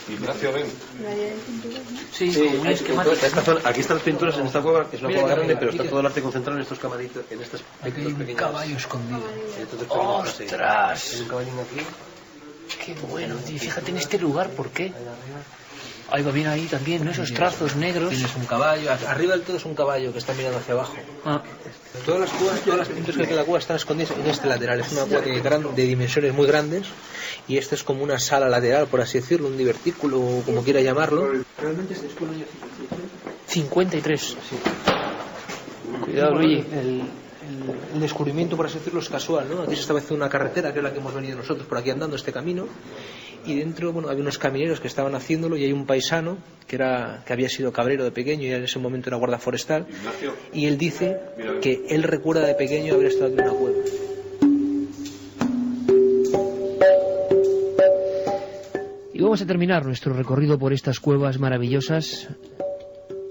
Ignacio, ven. Sí, como esquemática. Aquí están las pinturas en esta cueva, que es una cueva grande, pero está todo el arte concentrado en estos camaditos, en estas Aquí hay un caballo escondido. ¡Ostras! Hay un caballín aquí. Qué bueno, tío. Fíjate en este lugar, ¿por qué? Ahí va bien ahí también, ¿no? Esos trazos negros. Tienes un caballo, arriba del todo es un caballo que está mirando hacia abajo. Todas las cuevas, todas las pinturas que hay en la cueva están escondidas en este lateral. Es una cueva de dimensiones muy grandes y esta es como una sala lateral, por así decirlo, un divertículo, como quiera llamarlo. Realmente es escuela de 53. Sí. Cuidado, Luigi. El descubrimiento, por así decirlo, es casual, ¿no? Aquí se establece una carretera, que es la que hemos venido nosotros por aquí andando, este camino, y dentro, bueno, había unos camineros que estaban haciéndolo y hay un paisano que había sido cabrero de pequeño y en ese momento era guarda forestal, y él dice que él recuerda de pequeño haber estado en una cueva. Y vamos a terminar nuestro recorrido por estas cuevas maravillosas.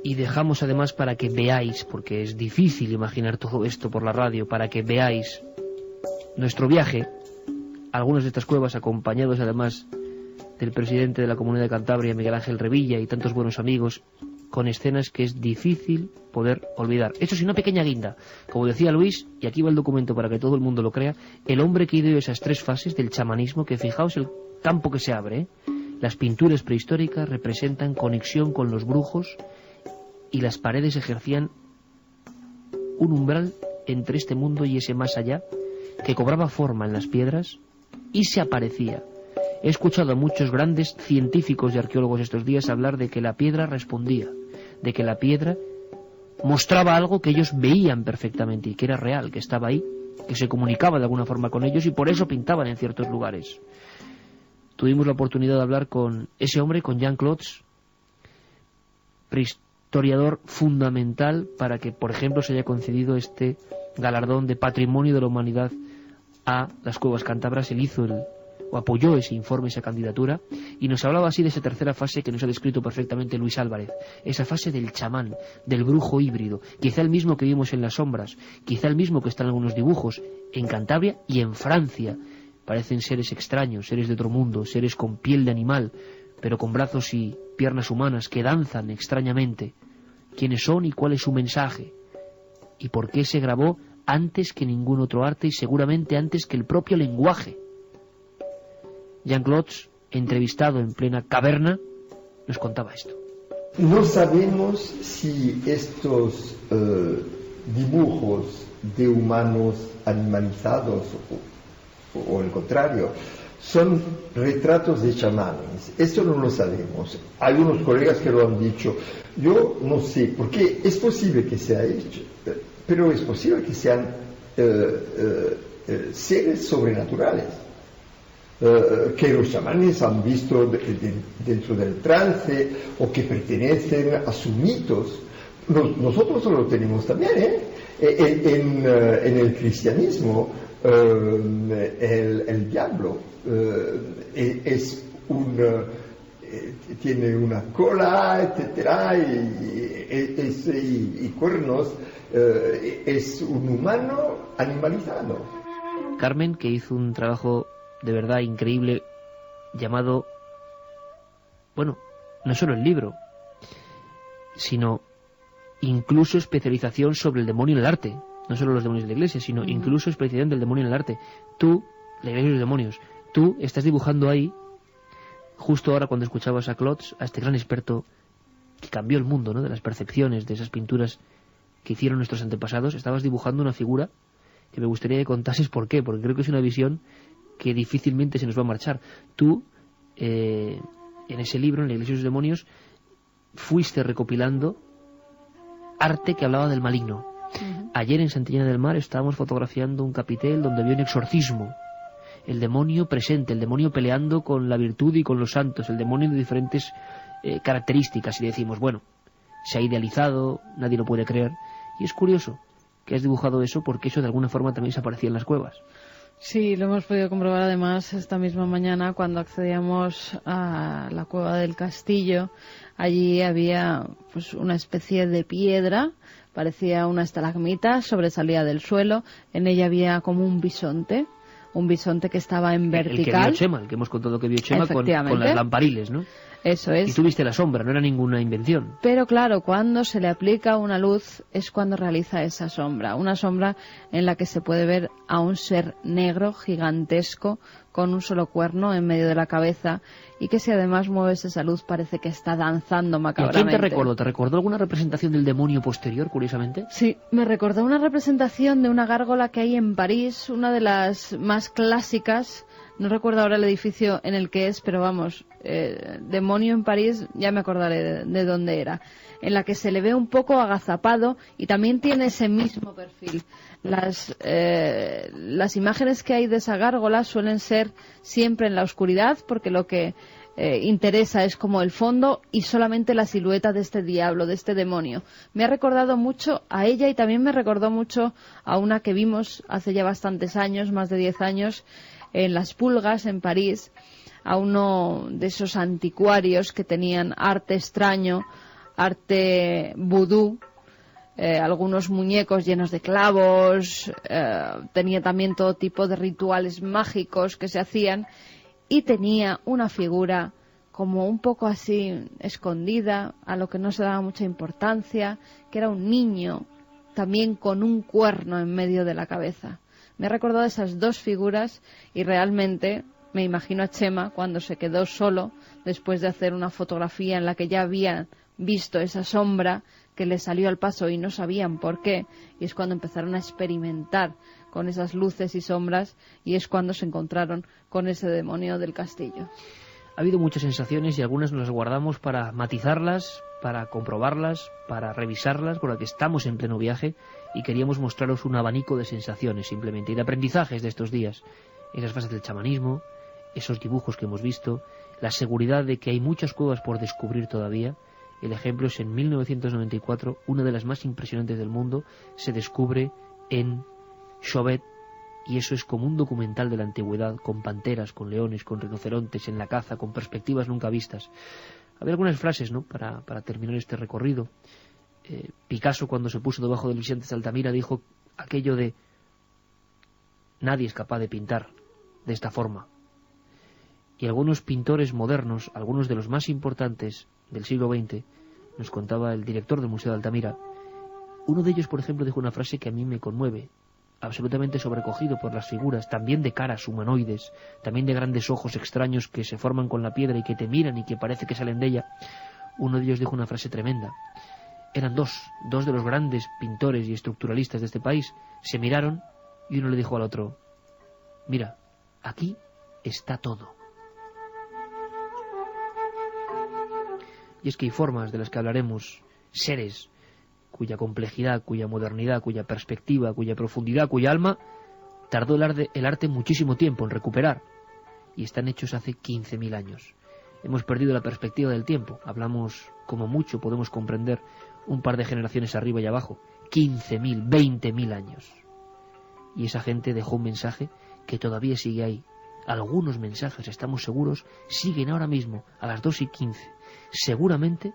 Y dejamos además para que veáis, porque es difícil imaginar todo esto por la radio, para que veáis nuestro viaje, algunas de estas cuevas acompañados además del presidente de la Comunidad de Cantabria, Miguel Ángel Revilla, y tantos buenos amigos, con escenas que es difícil poder olvidar. Eso sí, una pequeña guinda. Como decía Luis, y aquí va el documento para que todo el mundo lo crea, el hombre que ideó esas 3 fases del chamanismo, que fijaos el campo que se abre, ¿eh? Las pinturas prehistóricas representan conexión con los brujos, y las paredes ejercían un umbral entre este mundo y ese más allá, que cobraba forma en las piedras y se aparecía. He escuchado a muchos grandes científicos y arqueólogos estos días hablar de que la piedra respondía, de que la piedra mostraba algo que ellos veían perfectamente y que era real, que estaba ahí, que se comunicaba de alguna forma con ellos y por eso pintaban en ciertos lugares. Tuvimos la oportunidad de hablar con ese hombre, con Jean Clots, historiador fundamental para que, por ejemplo, se haya concedido este galardón de Patrimonio de la Humanidad a las cuevas cántabras. Él hizo o apoyó ese informe, esa candidatura, y nos hablaba así de esa tercera fase que nos ha descrito perfectamente Luis Álvarez, esa fase del chamán, del brujo híbrido, quizá el mismo que vimos en Las Sombras, quizá el mismo que está en algunos dibujos en Cantabria y en Francia. Parecen seres extraños, seres de otro mundo, seres con piel de animal, pero con brazos y piernas humanas que danzan extrañamente. ¿Quiénes son y cuál es su mensaje? ¿Y por qué se grabó antes que ningún otro arte y seguramente antes que el propio lenguaje? Jean Clots, entrevistado en plena caverna, nos contaba esto. No sabemos si estos dibujos de humanos animalizados o el contrario son retratos de chamanes. Esto no lo sabemos. Hay unos colegas que lo han dicho. Yo no sé, porque es posible que sea hecho, pero es posible que sean seres sobrenaturales, que los chamanes han visto dentro del trance o que pertenecen a sus mitos. Nosotros lo tenemos también, en el cristianismo. El diablo tiene una cola, etcétera, y cuernos. Es un humano animalizado. Carmen, que hizo un trabajo de verdad increíble llamado, bueno, no solo el libro, sino incluso especialización sobre el demonio en el arte. No solo los demonios de la iglesia, sino incluso especialización del demonio en el arte. Tú, la iglesia de los demonios, tú estás dibujando ahí, justo ahora cuando escuchabas a Clots, a este gran experto que cambió el mundo, ¿no?, de las percepciones, de esas pinturas que hicieron nuestros antepasados, estabas dibujando una figura que me gustaría que contases por qué, porque creo que es una visión que difícilmente se nos va a marchar. Tú, en ese libro, en la iglesia de los demonios, fuiste recopilando arte que hablaba del maligno. Ayer en Santillana del Mar estábamos fotografiando un capitel donde había un exorcismo. El demonio presente, el demonio peleando con la virtud y con los santos, el demonio de diferentes características. Y decimos, bueno, se ha idealizado, nadie lo puede creer. Y es curioso que has dibujado eso, porque eso de alguna forma también se aparecía en las cuevas. Sí, lo hemos podido comprobar además esta misma mañana cuando accedíamos a la cueva del castillo. Allí había pues una especie de piedra, parecía una estalagmita, sobresalía del suelo. En ella había como un bisonte, un bisonte que estaba en vertical. El que vio Chema, el que hemos contado que vio Chema con las lampariles, ¿no? Eso es. Y tú viste la sombra, no era ninguna invención. Pero claro, cuando se le aplica una luz es cuando realiza esa sombra. Una sombra en la que se puede ver a un ser negro, gigantesco, con un solo cuerno en medio de la cabeza, y que si además mueves esa luz parece que está danzando macabramente. ¿Quién te recordó? ¿Te recordó alguna representación del demonio posterior, curiosamente? Sí, me recordó una representación de una gárgola que hay en París, una de las más clásicas. No recuerdo ahora el edificio en el que es, pero vamos, demonio en París, ya me acordaré de dónde era, en la que se le ve un poco agazapado y también tiene ese mismo perfil. Las imágenes que hay de esa gárgola suelen ser siempre en la oscuridad, porque lo que interesa es como el fondo y solamente la silueta de este diablo, de este demonio. Me ha recordado mucho a ella y también me recordó mucho a una que vimos hace ya bastantes años, más de 10 años, en Las Pulgas, en París, a uno de esos anticuarios que tenían arte extraño, arte vudú, algunos muñecos llenos de clavos, tenía también todo tipo de rituales mágicos que se hacían, y tenía una figura como un poco así escondida, a lo que no se daba mucha importancia, que era un niño también con un cuerno en medio de la cabeza. Me he recordado esas dos figuras y realmente me imagino a Chema cuando se quedó solo después de hacer una fotografía en la que ya habían visto esa sombra que le salió al paso y no sabían por qué, y es cuando empezaron a experimentar con esas luces y sombras, y es cuando se encontraron con ese demonio del castillo. Ha habido muchas sensaciones y algunas nos las guardamos para matizarlas, para comprobarlas, para revisarlas, porque estamos en pleno viaje y queríamos mostraros un abanico de sensaciones simplemente y de aprendizajes de estos días, esas fases del chamanismo, esos dibujos que hemos visto, la seguridad de que hay muchas cuevas por descubrir todavía. El ejemplo es en 1994, una de las más impresionantes del mundo, se descubre en Chauvet, y eso es como un documental de la antigüedad, con panteras, con leones, con rinocerontes, en la caza, con perspectivas nunca vistas. Había algunas frases, ¿no?, para terminar este recorrido. Picasso, cuando se puso debajo del Vicente de Altamira, dijo aquello de: nadie es capaz de pintar de esta forma. Y algunos pintores modernos, algunos de los más importantes del siglo XX, nos contaba el director del Museo de Altamira. Uno de ellos, por ejemplo, dijo una frase que a mí me conmueve, absolutamente sobrecogido por las figuras, también de caras humanoides, también de grandes ojos extraños que se forman con la piedra y que te miran y que parece que salen de ella. Uno de ellos dijo una frase tremenda. Eran dos de los grandes pintores y estructuralistas de este país. Se miraron y uno le dijo al otro: mira, aquí está todo. Y es que hay formas de las que hablaremos, seres cuya complejidad, cuya modernidad, cuya perspectiva, cuya profundidad, cuya alma tardó el arte muchísimo tiempo en recuperar, y están hechos hace 15.000 años. Hemos perdido la perspectiva del tiempo. Hablamos, como mucho podemos comprender, un par de generaciones arriba y abajo. 15.000, 20.000 años. Y esa gente dejó un mensaje que todavía sigue ahí. Algunos mensajes, estamos seguros, siguen ahora mismo, a las 2:15. Seguramente,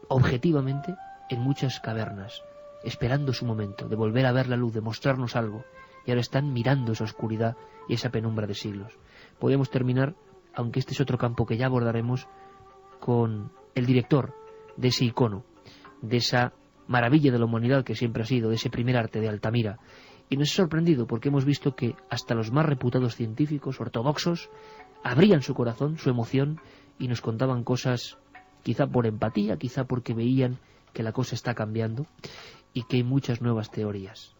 objetivamente, en muchas cavernas, esperando su momento de volver a ver la luz, de mostrarnos algo, y ahora están mirando esa oscuridad y esa penumbra de siglos. Podemos terminar, aunque este es otro campo que ya abordaremos, con el director de ese icono, de esa maravilla de la humanidad que siempre ha sido, de ese primer arte de Altamira. Y nos ha sorprendido porque hemos visto que hasta los más reputados científicos ortodoxos abrían su corazón, su emoción, y nos contaban cosas, quizá por empatía, quizá porque veían que la cosa está cambiando y que hay muchas nuevas teorías.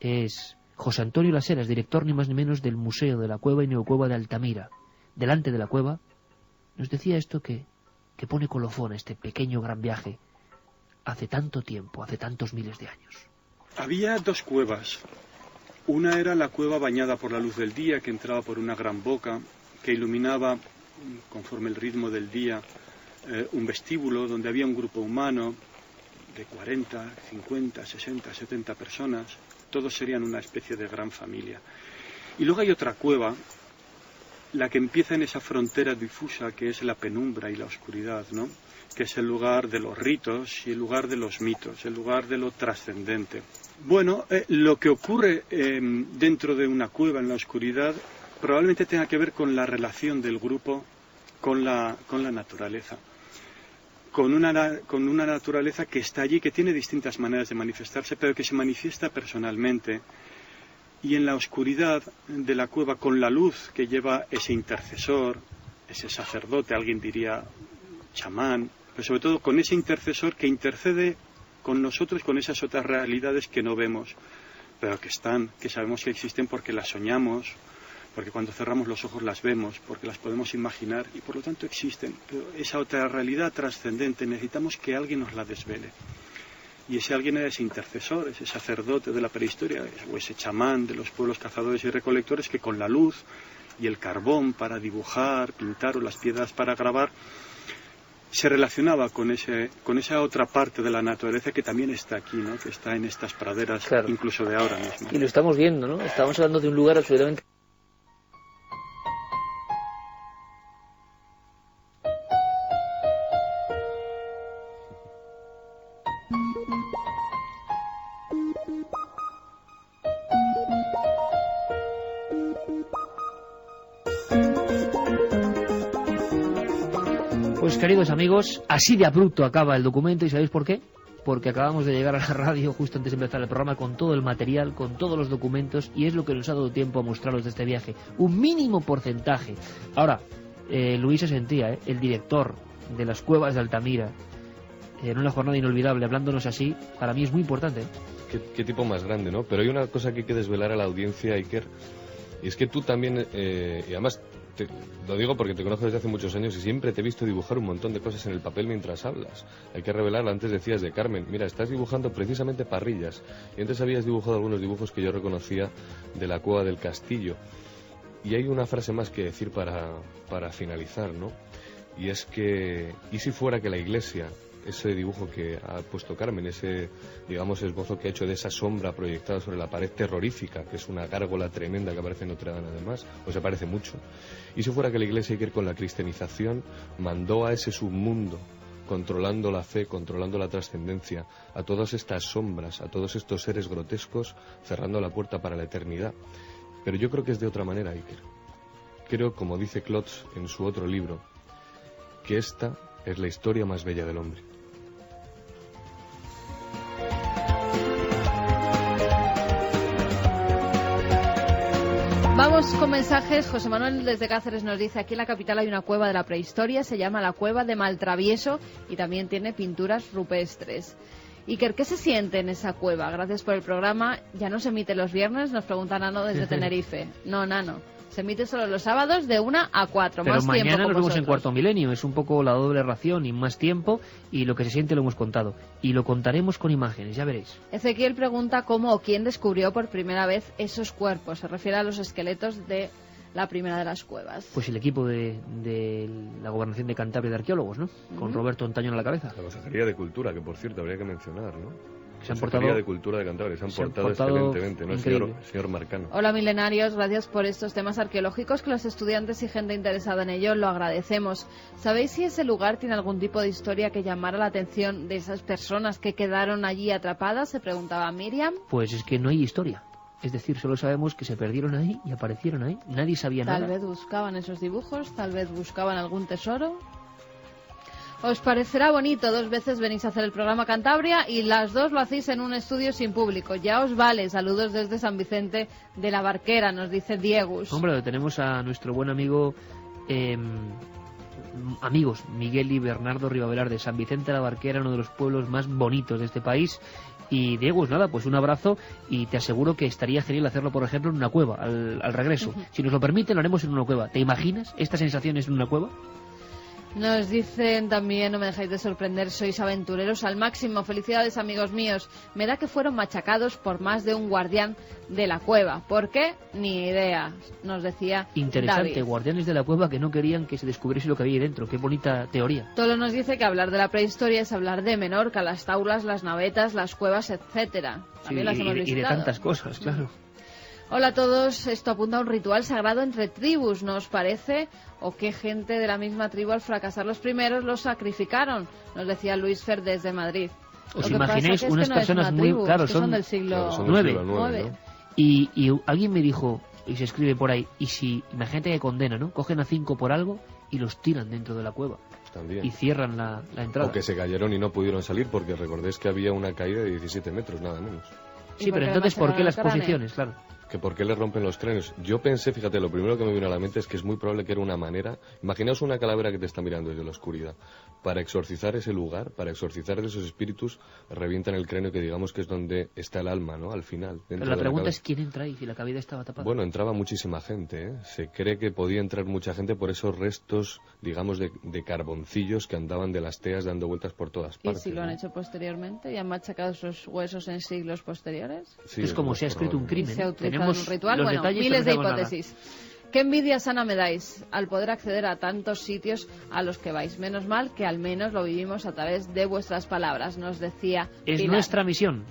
Es José Antonio Las Heras, director ni más ni menos del Museo de la Cueva y Neocueva de Altamira. Delante de la cueva nos decía esto que pone colofón a este pequeño gran viaje hace tanto tiempo, hace tantos miles de años. Había dos cuevas. Una era la cueva bañada por la luz del día, que entraba por una gran boca, que iluminaba, conforme el ritmo del día, un vestíbulo donde había un grupo humano de 40, 50, 60, 70 personas. Todos serían una especie de gran familia. Y luego hay otra cueva, la que empieza en esa frontera difusa que es la penumbra y la oscuridad, ¿no? Que es el lugar de los ritos y el lugar de los mitos, el lugar de lo trascendente. Bueno, lo que ocurre dentro de una cueva en la oscuridad probablemente tenga que ver con la relación del grupo con la naturaleza. Con una naturaleza que está allí, que tiene distintas maneras de manifestarse, pero que se manifiesta personalmente. Y en la oscuridad de la cueva, con la luz que lleva ese intercesor, ese sacerdote, alguien diría chamán, pero sobre todo con ese intercesor que intercede con nosotros, con esas otras realidades que no vemos, pero que están, que sabemos que existen porque las soñamos, porque cuando cerramos los ojos las vemos, porque las podemos imaginar y por lo tanto existen. Pero esa otra realidad trascendente necesitamos que alguien nos la desvele. Y ese alguien era ese intercesor, ese sacerdote de la prehistoria, o ese chamán de los pueblos cazadores y recolectores que con la luz y el carbón para dibujar, pintar o las piedras para grabar, se relacionaba con esa otra parte de la naturaleza que también está aquí, ¿no? Que está en estas praderas, claro, incluso de ahora mismo. Y lo estamos viendo, ¿no? Estamos hablando de un lugar absolutamente... Pues queridos amigos, así de abrupto acaba el documento, ¿y sabéis por qué? Porque acabamos de llegar a la radio justo antes de empezar el programa con todo el material, con todos los documentos, y es lo que nos ha dado tiempo a mostraros de este viaje. Un mínimo porcentaje. Ahora, Luis se sentía, el director de las cuevas de Altamira, en una jornada inolvidable, hablándonos así, para mí es muy importante. Qué tipo más grande, ¿no? Pero hay una cosa que hay que desvelar a la audiencia, Iker, y es que tú también, y además... lo digo porque te conozco desde hace muchos años y siempre te he visto dibujar un montón de cosas en el papel mientras hablas. Hay que revelarlo. Antes decías de Carmen, mira, estás dibujando precisamente parrillas. Y antes habías dibujado algunos dibujos que yo reconocía de la cueva del castillo. Y hay una frase más que decir para finalizar, ¿no? Y es que, ¿y si fuera que la iglesia, ese dibujo que ha puesto Carmen, ese, digamos, esbozo que ha hecho de esa sombra proyectada sobre la pared terrorífica, que es una gárgola tremenda que aparece en Notre Dame además, o se parece mucho, y si fuera que la iglesia, Iker, con la cristianización, mandó a ese submundo, controlando la fe, controlando la trascendencia, a todas estas sombras, a todos estos seres grotescos, cerrando la puerta para la eternidad. Pero yo creo que es de otra manera, Iker. Creo, como dice Klotz en su otro libro, que esta es la historia más bella del hombre. Vamos con mensajes. José Manuel desde Cáceres nos dice: aquí en la capital hay una cueva de la prehistoria, se llama la Cueva de Maltravieso y también tiene pinturas rupestres. Iker, ¿qué se siente en esa cueva? Gracias por el programa. Ya no se emite los viernes, nos pregunta Nano desde Tenerife. No, Nano, se emite solo los sábados de 1 a 4. Pero más mañana tiempo nos con vemos vosotros. en Cuarto Milenio. Es un poco la doble ración y más tiempo, y lo que se siente lo hemos contado. Y lo contaremos con imágenes, ya veréis. Ezequiel pregunta cómo o quién descubrió por primera vez esos cuerpos. Se refiere a los esqueletos de la primera de las cuevas. Pues el equipo de la Gobernación de Cantabria de arqueólogos, ¿no? Con Roberto Ontaño a la cabeza. La Consejería de Cultura, que por cierto habría que mencionar, ¿no? Se han Consejería portado de Cultura de Cantabria, se han portado excelentemente, ¿no? Señor Marcano. Hola milenarios, gracias por estos temas arqueológicos que los estudiantes y gente interesada en ello lo agradecemos. ¿Sabéis si ese lugar tiene algún tipo de historia que llamara la atención de esas personas que quedaron allí atrapadas? Se preguntaba Miriam. Pues es que no hay historia. Es decir, solo sabemos que se perdieron ahí y aparecieron ahí. Nadie sabía nada. Tal vez buscaban esos dibujos, tal vez buscaban algún tesoro. Os parecerá bonito, 2 veces venís a hacer el programa Cantabria y las 2 lo hacéis en un estudio sin público. Ya os vale. Saludos desde San Vicente de la Barquera, nos dice Diegus. Hombre, tenemos a nuestro buen amigo, amigos Miguel y Bernardo Rivavelar de San Vicente de la Barquera, uno de los pueblos más bonitos de este país. Y Diegus, nada, pues un abrazo, y te aseguro que estaría genial hacerlo, por ejemplo, en una cueva, al regreso. Si nos lo permiten, lo haremos en una cueva. ¿Te imaginas estas sensaciones en una cueva? Nos dicen también, no me dejáis de sorprender, sois aventureros al máximo. Felicidades, amigos míos. Me da que fueron machacados por más de un guardián de la cueva. ¿Por qué? Ni idea, nos decía Interesante, David. Guardianes de la cueva que no querían que se descubriese lo que había ahí dentro. Qué bonita teoría. Tolo nos dice que hablar de la prehistoria es hablar de Menorca, las taulas, las navetas, las cuevas, etcétera. Sí, También las hemos y de visitado. tantas cosas, claro. Hola a todos, esto apunta a un ritual sagrado entre tribus, ¿no os parece? ¿O qué gente de la misma tribu al fracasar los primeros los sacrificaron? Nos decía Luis Fer desde Madrid. ¿Os imagináis unas personas muy... Tribu, claro, son del siglo IX. ¿no? Y alguien me dijo, y se escribe por ahí, y si, imagínate que condena, ¿no? Cogen a 5 por algo y los tiran dentro de la cueva. También. Y cierran la entrada. O que se cayeron y no pudieron salir, porque recordéis que había una caída de 17 metros, nada menos. Sí, pero entonces, ¿por qué las posiciones? Claro. Que por qué le rompen los cráneos. Yo pensé, fíjate, lo primero que me vino a la mente es que es muy probable que era una manera... Imaginaos una calavera que te está mirando desde la oscuridad. Para exorcizar ese lugar, para exorcizar de esos espíritus, revientan el cráneo, que digamos que es donde está el alma, ¿no? Al final. Pero la pregunta es quién entra ahí, si la cavidad estaba tapada. Bueno, entraba muchísima gente, ¿eh? Se cree que podía entrar mucha gente por esos restos, digamos, de carboncillos que andaban de las teas dando vueltas por todas partes. ¿Y si lo han hecho posteriormente y han machacado esos huesos en siglos posteriores? Sí, es como si ha escrito un crimen. Tenemos un ritual, bueno, miles de hipótesis. Qué envidia sana me dais al poder acceder a tantos sitios a los que vais. Menos mal que al menos lo vivimos a través de vuestras palabras, nos decía Es Pilar. Nuestra misión.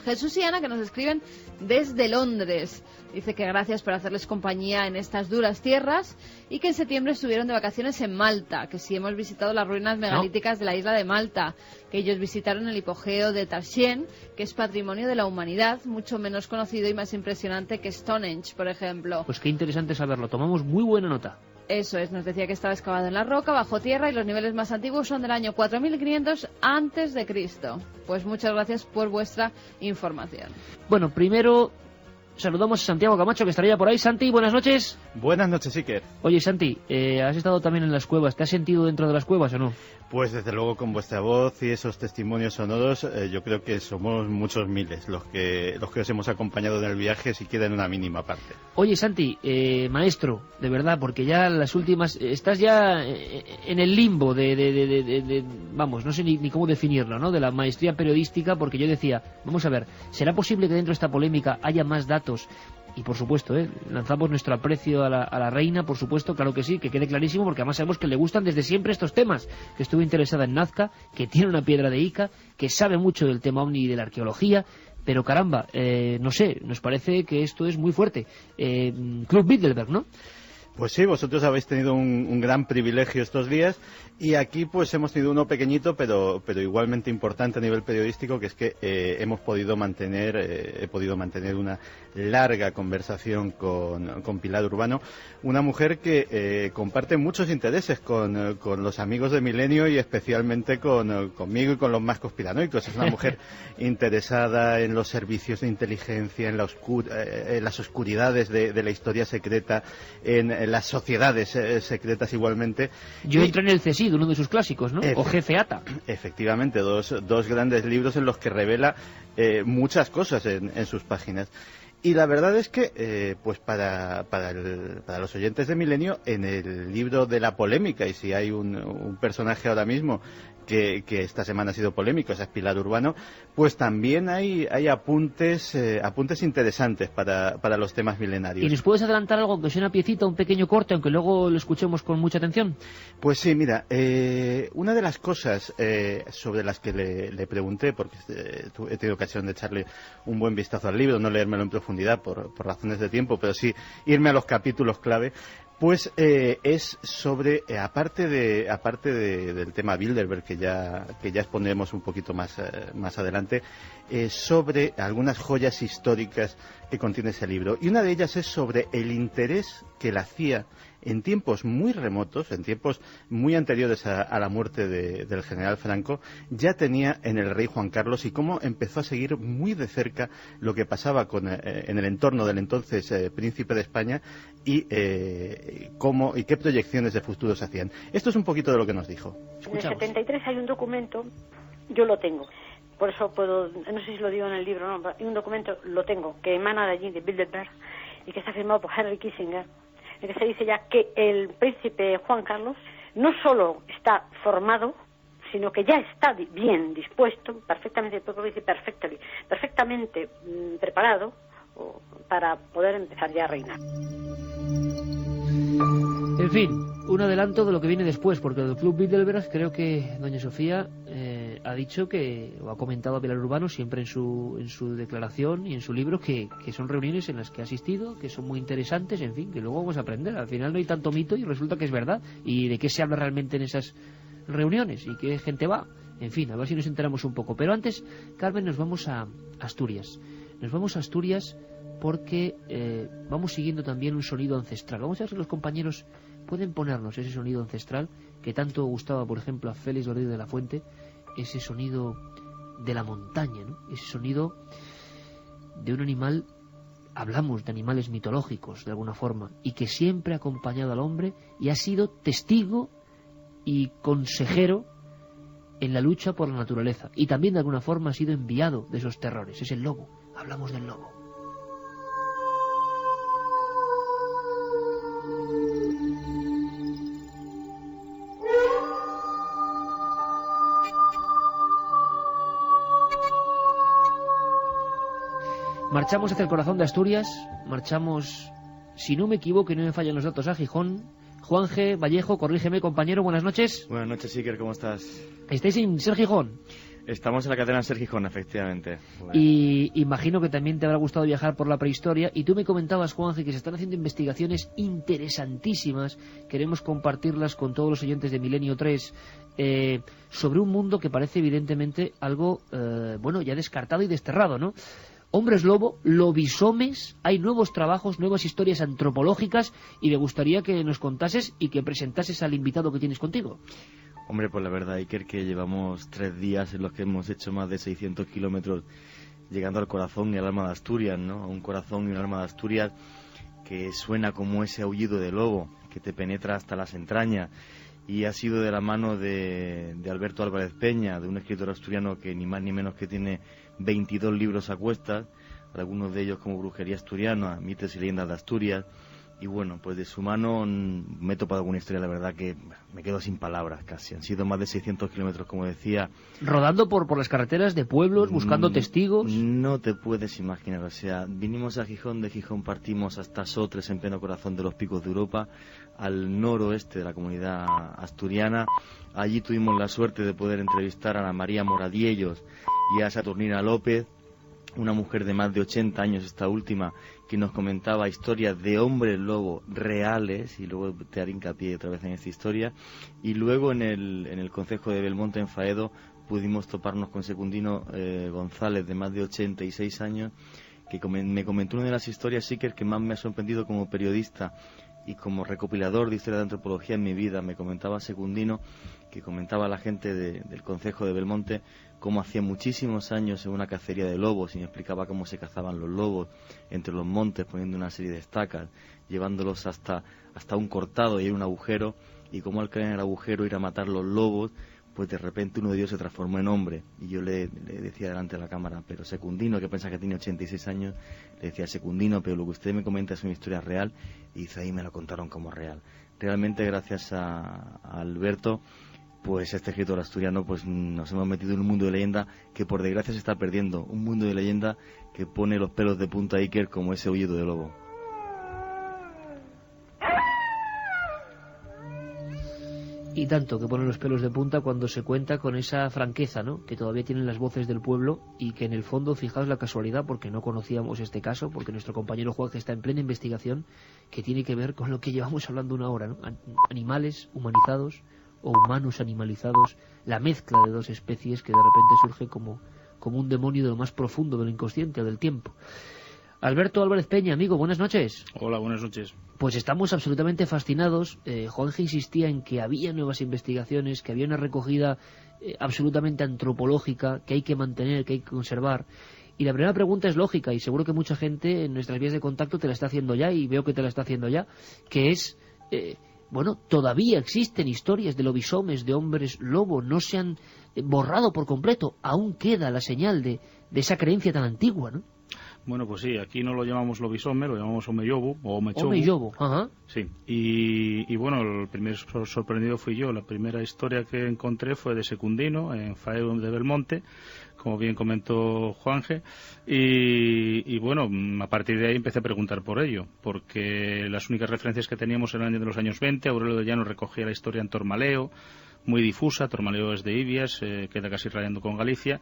Jesús y Ana, que nos escriben desde Londres. Dice que gracias por hacerles compañía en estas duras tierras y que en septiembre estuvieron de vacaciones en Malta, que sí hemos visitado las ruinas megalíticas de la isla de Malta, que ellos visitaron el hipogeo de Tarsien, que es patrimonio de la humanidad, mucho menos conocido y más impresionante que Stonehenge, por ejemplo. Pues qué interesante saberlo, tomamos muy buena nota. Eso es, nos decía que estaba excavado en la roca, bajo tierra, y los niveles más antiguos son del año 4500 antes de Cristo. Pues muchas gracias por vuestra información. Bueno, primero saludamos a Santiago Camacho, que estaría por ahí. Santi, buenas noches. Buenas noches, Iker. Oye, Santi, has estado también en las cuevas. ¿Te has sentido dentro de las cuevas o no? Pues desde luego, con vuestra voz y esos testimonios sonoros, yo creo que somos muchos miles los que os hemos acompañado en el viaje, siquiera en una mínima parte. Oye, Santi, maestro, de verdad, porque ya las últimas... Estás ya en el limbo vamos, no sé ni cómo definirlo, ¿no? De la maestría periodística, porque yo decía, vamos a ver, ¿será posible que dentro de esta polémica haya más datos? Y por supuesto, lanzamos nuestro aprecio a la reina, por supuesto, claro que sí, que quede clarísimo, porque además sabemos que le gustan desde siempre estos temas, que estuvo interesada en Nazca, que tiene una piedra de Ica, que sabe mucho del tema ovni y de la arqueología, pero caramba, no sé, nos parece que esto es muy fuerte. Club Bilderberg, ¿no? Pues sí, vosotros habéis tenido un gran privilegio estos días y aquí pues hemos tenido uno pequeñito pero igualmente importante a nivel periodístico, que es que he podido mantener una larga conversación con Pilar Urbano, una mujer que comparte muchos intereses con los amigos de Milenio y especialmente conmigo y con los más conspiranoicos. Es una mujer interesada en los servicios de inteligencia, en las oscuridades de la historia secreta, en las sociedades secretas igualmente. Yo entré en el CSID, uno de sus clásicos, ¿no? O Jefe ATA. Efectivamente, dos grandes libros en los que revela muchas cosas en sus páginas. Y la verdad es que, pues para los oyentes de Milenio, en el libro de la polémica, y si hay un personaje ahora mismo que esta semana ha sido polémico, esa es Pilar Urbano, pues también hay apuntes interesantes para los temas milenarios. ¿Y nos puedes adelantar algo, que sea una piecita, un pequeño corte, aunque luego lo escuchemos con mucha atención? Pues sí, mira, una de las cosas sobre las que le pregunté, porque he tenido ocasión de echarle un buen vistazo al libro, no leérmelo en profundidad por razones de tiempo, pero sí irme a los capítulos clave, pues es sobre, aparte del tema Bilderberg, que ya expondremos un poquito más adelante, sobre algunas joyas históricas que contiene ese libro. Y una de ellas es sobre el interés que la CIA, en tiempos muy remotos, en tiempos muy anteriores a la muerte del general Franco, ya tenía en el rey Juan Carlos, y cómo empezó a seguir muy de cerca lo que pasaba en el entorno del entonces príncipe de España y qué proyecciones de futuro se hacían. Esto es un poquito de lo que nos dijo. En el 73 hay un documento, yo lo tengo, por eso puedo, no sé si lo digo en el libro, no, hay un documento, lo tengo, que emana de allí, de Bilderberg, y que está firmado por Henry Kissinger, en que se dice ya que el príncipe Juan Carlos no solo está formado, sino que ya está bien dispuesto, perfectamente preparado para poder empezar ya a reinar. En fin, un adelanto de lo que viene después, porque del Club Bilderberg creo que doña Sofía ha dicho que, o ha comentado a Pilar Urbano siempre en su declaración y en su libro, que son reuniones en las que ha asistido, que son muy interesantes, en fin, que luego vamos a aprender. Al final no hay tanto mito y resulta que es verdad. ¿Y de qué se habla realmente en esas reuniones? ¿Y qué gente va? En fin, a ver si nos enteramos un poco. Pero antes, Carmen, nos vamos a Asturias. Nos vamos a Asturias porque vamos siguiendo también un sonido ancestral. Vamos a ver si los compañeros pueden ponernos ese sonido ancestral que tanto gustaba, por ejemplo, a Félix Rodríguez de la Fuente, ese sonido de la montaña, ¿no? Ese sonido de un animal. Hablamos de animales mitológicos, de alguna forma, y que siempre ha acompañado al hombre y ha sido testigo y consejero en la lucha por la naturaleza, y también de alguna forma ha sido enviado de esos terrores. Es el lobo. Hablamos del lobo. Marchamos hacia el corazón de Asturias, marchamos, si no me equivoco y no me fallan los datos, a Gijón. Juanje Vallejo, corrígeme, compañero, buenas noches. Buenas noches, Iker, ¿cómo estás? ¿Estáis en Ser Gijón? Estamos en la cadena Ser Gijón, efectivamente. Bueno. Y imagino que también te habrá gustado viajar por la prehistoria, y tú me comentabas, Juanje, que se están haciendo investigaciones interesantísimas, queremos compartirlas con todos los oyentes de Milenio 3, sobre un mundo que parece evidentemente algo, ya descartado y desterrado, ¿no? Hombres lobo, lobisomes, hay nuevos trabajos, nuevas historias antropológicas, y me gustaría que nos contases y que presentases al invitado que tienes contigo. Hombre, pues la verdad, Iker, que llevamos 3 días en los que hemos hecho más de 600 kilómetros llegando al corazón y al alma de Asturias, ¿no? Un corazón y un alma de Asturias que suena como ese aullido de lobo, que te penetra hasta las entrañas, y ha sido de la mano de Alberto Álvarez Peña, de un escritor asturiano que ni más ni menos que tiene 22 libros a cuestas, algunos de ellos como Brujería Asturiana, Mitos y Leyendas de Asturias, y bueno, pues de su mano me he topado alguna historia, la verdad que me quedo sin palabras casi. Han sido más de 600 kilómetros, como decía. Rodando por las carreteras de pueblos, buscando testigos. No te puedes imaginar, o sea, vinimos a Gijón, de Gijón partimos hasta Sotres, en pleno corazón de los picos de Europa, al noroeste de la comunidad asturiana. Allí tuvimos la suerte de poder entrevistar a Ana María Moradiellos y a Saturnina López, una mujer de más de 80 años, esta última, que nos comentaba historias de hombres lobo reales, y luego te haré hincapié otra vez en esta historia. Y luego en el concejo de Belmonte, en Faedo, pudimos toparnos con Secundino González, de más de 86 años, que me comentó una de las historias, sí, que más me ha sorprendido como periodista y como recopilador de historia de antropología en mi vida. Me comentaba Secundino, que comentaba a la gente del concejo de Belmonte cómo hacía muchísimos años en una cacería de lobos, y me explicaba cómo se cazaban los lobos entre los montes, poniendo una serie de estacas, llevándolos hasta un cortado y un agujero, y cómo al caer en el agujero ir a matar los lobos, pues de repente uno de ellos se transformó en hombre. Y yo le decía delante de la cámara, pero Secundino, que piensa que tiene 86 años, le decía, Secundino, pero lo que usted me comenta es una historia real, y dice, ahí me lo contaron como real. Realmente, gracias a Alberto, pues este escritor asturiano, pues nos hemos metido en un mundo de leyenda que por desgracia se está perdiendo, un mundo de leyenda que pone los pelos de punta, Iker, como ese aullido de lobo. Y tanto que pone los pelos de punta cuando se cuenta con esa franqueza, ¿no?, que todavía tienen las voces del pueblo, y que en el fondo, fijaos la casualidad, porque no conocíamos este caso, porque nuestro compañero Juan está en plena investigación, que tiene que ver con lo que llevamos hablando una hora, ¿no? Animales humanizados o humanos animalizados, la mezcla de dos especies que de repente surge como un demonio de lo más profundo del inconsciente o del tiempo. Alberto Álvarez Peña, amigo, buenas noches. Hola, buenas noches. Pues estamos absolutamente fascinados. Juanje insistía en que había nuevas investigaciones, que había una recogida absolutamente antropológica que hay que mantener, que hay que conservar. Y la primera pregunta es lógica, y seguro que mucha gente en nuestras vías de contacto te la está haciendo ya, y veo que te la está haciendo ya, que es... todavía existen historias de lobisomes, de hombres lobo, no se han borrado por completo, aún queda la señal de esa creencia tan antigua, ¿no? Bueno, pues sí, aquí no lo llamamos lobisome, lo llamamos omeyobo o omechobo. Omeyobo, ajá. Sí, y bueno, el primer sorprendido fui yo. La primera historia que encontré fue de Secundino, en Faedo de Belmonte, como bien comentó Juanje, y bueno, a partir de ahí empecé a preguntar por ello, porque las únicas referencias que teníamos eran de los años 20, Aurelio de Llano recogía la historia en Tormaleo, muy difusa. Tormaleoes de Ibias, queda casi rayando con Galicia.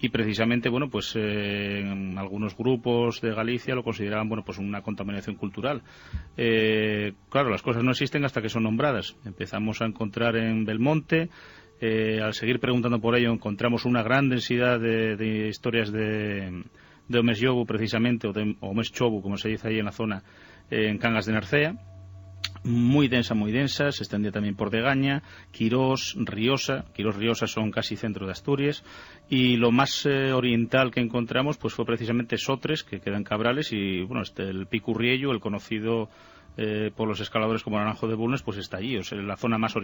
Y precisamente, bueno, pues algunos grupos de Galicia lo consideraban, bueno, pues una contaminación cultural. Claro, las cosas no existen hasta que son nombradas. Empezamos a encontrar en Belmonte, al seguir preguntando por ello, encontramos una gran densidad de historias de Omes Yobu, precisamente, o de Omes Chobu, como se dice ahí en la zona, en Cangas de Narcea. Muy densa, se extendía también por Degaña, Quirós, Riosa. Quirós, Riosa son casi centro de Asturias, y lo más oriental que encontramos pues fue precisamente Sotres, que queda en Cabrales, y bueno, el Picurriello, el conocido por los escaladores como Naranjo de Bulnes, pues está allí, o sea, la zona más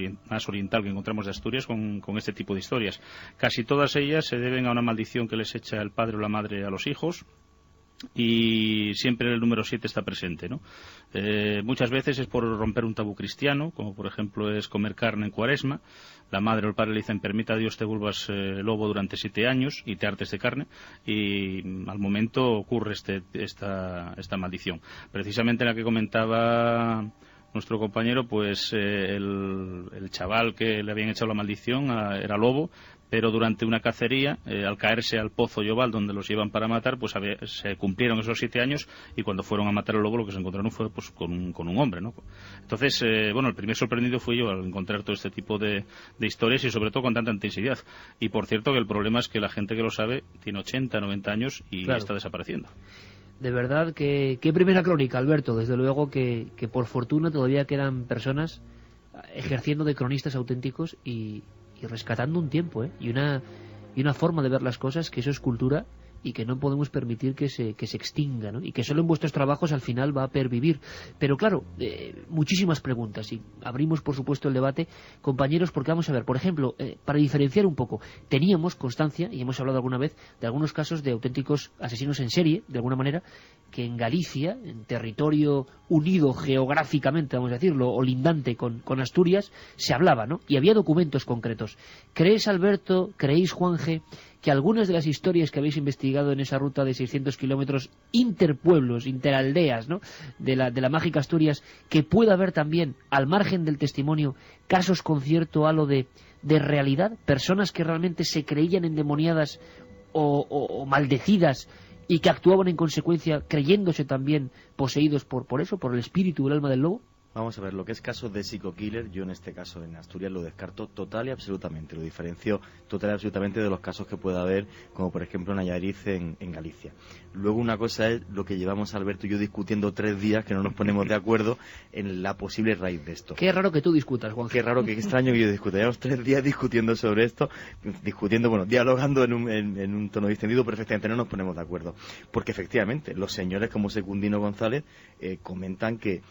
oriental que encontramos de Asturias con este tipo de historias. Casi todas ellas se deben a una maldición que les echa el padre o la madre a los hijos, y siempre el número 7 está presente, ¿no? Muchas veces es por romper un tabú cristiano, como por ejemplo es comer carne en Cuaresma. La madre o el padre le dicen: permita a Dios te vuelvas lobo durante 7 años y te hartes de carne, y al momento ocurre esta maldición. Precisamente la que comentaba nuestro compañero, pues el chaval que le habían echado la maldición era lobo, pero durante una cacería, al caerse al pozo Llobal, donde los llevan para matar, pues se cumplieron esos 7 años, y cuando fueron a matar al lobo lo que se encontraron fue pues con un hombre, ¿no? Entonces, bueno, el primer sorprendido fui yo al encontrar todo este tipo de historias, y sobre todo con tanta intensidad. Y por cierto que el problema es que la gente que lo sabe tiene 80, 90 años y claro, está desapareciendo. De verdad, qué primera crónica, Alberto. Desde luego que por fortuna todavía quedan personas ejerciendo de cronistas auténticos y rescatando un tiempo, y una forma de ver las cosas, que eso es cultura y que no podemos permitir que se extinga, ¿no? Y que solo en vuestros trabajos al final va a pervivir. Pero claro, muchísimas preguntas, y abrimos por supuesto el debate, compañeros, porque vamos a ver, por ejemplo, para diferenciar un poco, teníamos constancia, y hemos hablado alguna vez, de algunos casos de auténticos asesinos en serie, de alguna manera, que en Galicia, en territorio unido geográficamente, vamos a decirlo, o lindante con Asturias, se hablaba, ¿no? Y había documentos concretos. ¿Crees, Alberto, creéis, Juanje, que algunas de las historias que habéis investigado en esa ruta de 600 kilómetros interpueblos, interaldeas, ¿no?, de la mágica Asturias, que pueda haber también, al margen del testimonio, casos con cierto halo de realidad, personas que realmente se creían endemoniadas o maldecidas, y que actuaban en consecuencia creyéndose también poseídos por eso, por el espíritu o el alma del lobo? Vamos a ver, lo que es caso de psico-killer, yo en este caso en Asturias lo descarto total y absolutamente, lo diferencio total y absolutamente de los casos que pueda haber, como por ejemplo en Nayarit, en Galicia. Luego una cosa es lo que llevamos Alberto y yo discutiendo 3 días, que no nos ponemos de acuerdo en la posible raíz de esto. Qué raro que tú discutas, Juan. Qué raro, qué extraño que yo discuta. Llevamos 3 días discutiendo sobre esto, dialogando en un tono distendido, perfectamente no nos ponemos de acuerdo. Porque efectivamente, los señores como Secundino González comentan que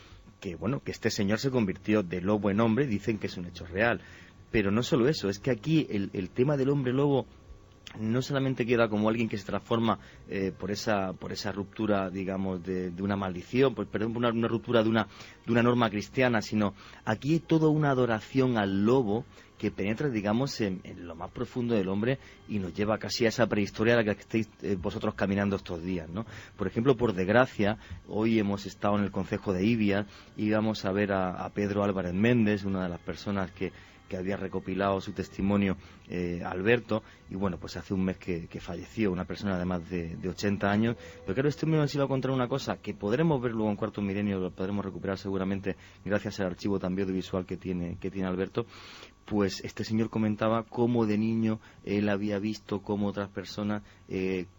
este señor se convirtió de lobo en hombre, dicen que es un hecho real. Pero no solo eso, es que aquí el tema del hombre lobo no solamente queda como alguien que se transforma por esa ruptura, digamos, de una maldición, una ruptura de una norma cristiana, sino aquí hay toda una adoración al lobo que penetra, digamos, en lo más profundo del hombre y nos lleva casi a esa prehistoria a la que estáis vosotros caminando estos días, ¿no? Por ejemplo, por desgracia, hoy hemos estado en el concejo de Ibias, íbamos a ver a Pedro Álvarez Méndez, una de las personas que había recopilado su testimonio, Alberto, y bueno, pues hace un mes que falleció, una persona de más de 80 años, pero claro, este hombre nos iba a contar una cosa que podremos ver luego en Cuarto Milenio, lo podremos recuperar seguramente gracias al archivo también audiovisual que tiene Alberto. Pues este señor comentaba cómo de niño él había visto cómo otras personas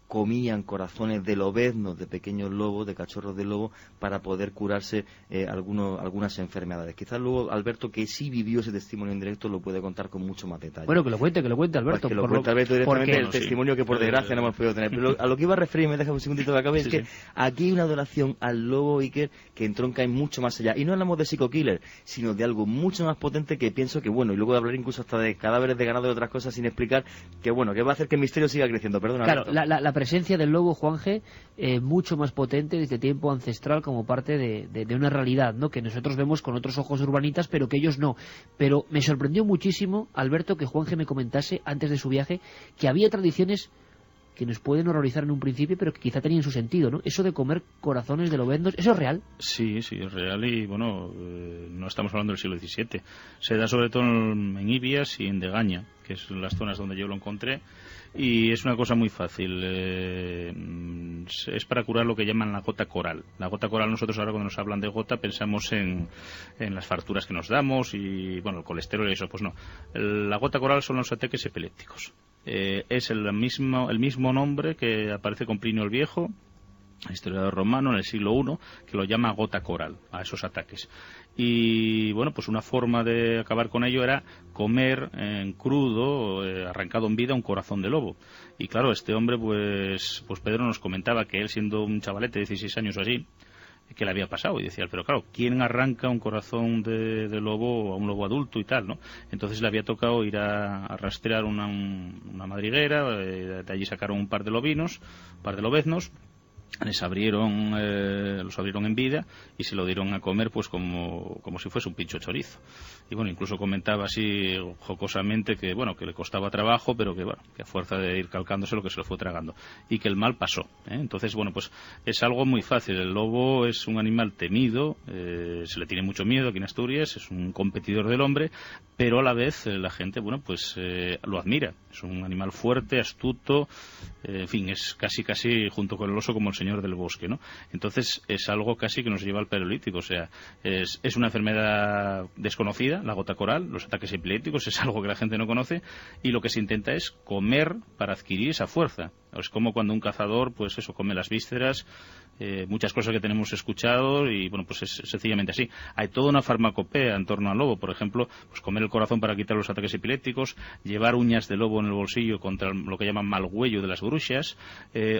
comían corazones de lobeznos, de pequeños lobos, de cachorros de lobo, para poder curarse algunas enfermedades. Quizás luego Alberto, que sí vivió ese testimonio en directo, lo puede contar con mucho más detalle. Bueno, que lo cuente Alberto. Que lo cuente Alberto directamente, el testimonio que por desgracia no hemos podido tener. Pero a lo que iba a referir, me deja un segundito de acá, es que aquí hay una adoración al lobo, Iker, que entronca en mucho más allá. Y no hablamos de psico-killer, sino de algo mucho más potente que pienso que, bueno, y luego de hablar incluso hasta de cadáveres de ganado y otras cosas sin explicar, que bueno, que va a hacer que el misterio siga creciendo. Perdona, claro, la presencia del lobo, Juanje, mucho más potente desde tiempo ancestral como parte de una realidad, ¿no?, que nosotros vemos con otros ojos urbanitas, pero que ellos no. Pero me sorprendió muchísimo, Alberto, que Juanje me comentase antes de su viaje que había tradiciones que nos pueden horrorizar en un principio, pero que quizá tenían su sentido, ¿no? Eso de comer corazones de lobeznos, ¿eso es real? Sí, es real y, bueno, no estamos hablando del siglo XVII. Se da sobre todo en Ibias y en Degaña, que son las zonas donde yo lo encontré, y es una cosa muy fácil. Es para curar lo que llaman la gota coral. La gota coral, nosotros ahora cuando nos hablan de gota pensamos en las farturas que nos damos y, bueno, el colesterol y eso, pues no. La gota coral son los ataques epilépticos. Es el mismo nombre que aparece con Plinio el Viejo, historiador romano, en el siglo I, que lo llama gota coral a esos ataques. Y bueno, pues una forma de acabar con ello era comer en crudo, arrancado en vida, un corazón de lobo. Y claro, este hombre, pues Pedro nos comentaba que él, siendo un chavalete de 16 años o así, que le había pasado, y decía, pero claro, ¿quién arranca un corazón de lobo a un lobo adulto y tal, no? Entonces le había tocado ir a rastrear una madriguera, de allí sacaron un par de lobeznos, los abrieron en vida y se lo dieron a comer pues como si fuese un pincho chorizo. Y bueno, incluso comentaba así jocosamente que bueno, que le costaba trabajo, pero que bueno, que a fuerza de ir calcándose lo que se lo fue tragando y que el mal pasó, ¿eh? Entonces bueno, pues es algo muy fácil. El lobo es un animal temido, se le tiene mucho miedo aquí en Asturias, es un competidor del hombre, pero a la vez la gente, bueno, pues lo admira. Es un animal fuerte, astuto, en fin, es casi junto con el oso como el señor del bosque, ¿no? Entonces es algo casi que nos lleva al Paleolítico, o sea, es una enfermedad desconocida, la gota coral, los ataques epilépticos, es algo que la gente no conoce, y lo que se intenta es comer para adquirir esa fuerza. Es como cuando un cazador, pues eso, come las vísceras, muchas cosas que tenemos escuchado, y bueno, pues es sencillamente así. Hay toda una farmacopea en torno al lobo, por ejemplo, pues comer el corazón para quitar los ataques epilépticos, llevar uñas de lobo en el bolsillo contra lo que llaman mal huello de las bruxas,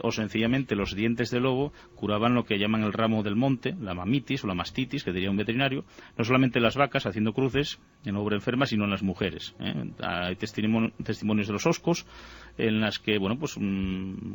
o sencillamente los dientes de lobo curaban lo que llaman el ramo del monte, la mamitis o la mastitis, que diría un veterinario, no solamente en las vacas haciendo cruces en obra enferma, sino en las mujeres, ¿eh? Hay testimonios de los oscos en las que, bueno, pues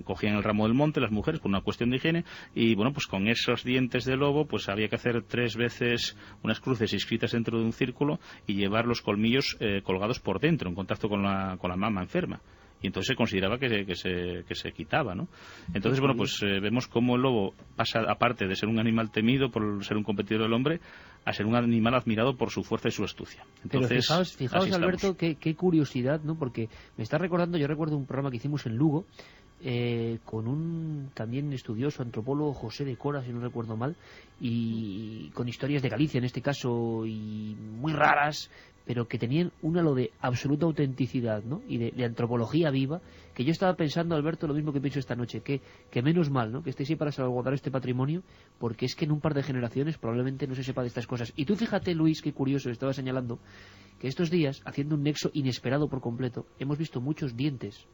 cogían el ramo del monte las mujeres por una cuestión de higiene, y bueno, pues con esos dientes de lobo pues había que hacer 3 veces unas cruces inscritas dentro de un círculo y llevar los colmillos colgados por dentro en contacto con la mama enferma, y entonces se consideraba que se quitaba, ¿no? Entonces bueno, pues vemos cómo el lobo pasa, aparte de ser un animal temido por ser un competidor del hombre, a ser un animal admirado por su fuerza y su astucia. Entonces, pero fijaos Alberto, qué curiosidad, ¿no? Porque me está recordando, yo recuerdo un programa que hicimos en Lugo con un también estudioso antropólogo, José de Cora, si no recuerdo mal, y con historias de Galicia en este caso, y muy raras, pero que tenían un halo de absoluta autenticidad, ¿no? Y de antropología viva, que yo estaba pensando, Alberto, lo mismo que pienso esta noche, que menos mal, ¿no? Que estéis ahí para salvaguardar este patrimonio, porque es que en un par de generaciones probablemente no se sepa de estas cosas. Y tú fíjate, Luis, qué curioso, estaba señalando que estos días, haciendo un nexo inesperado por completo, hemos visto muchos dientes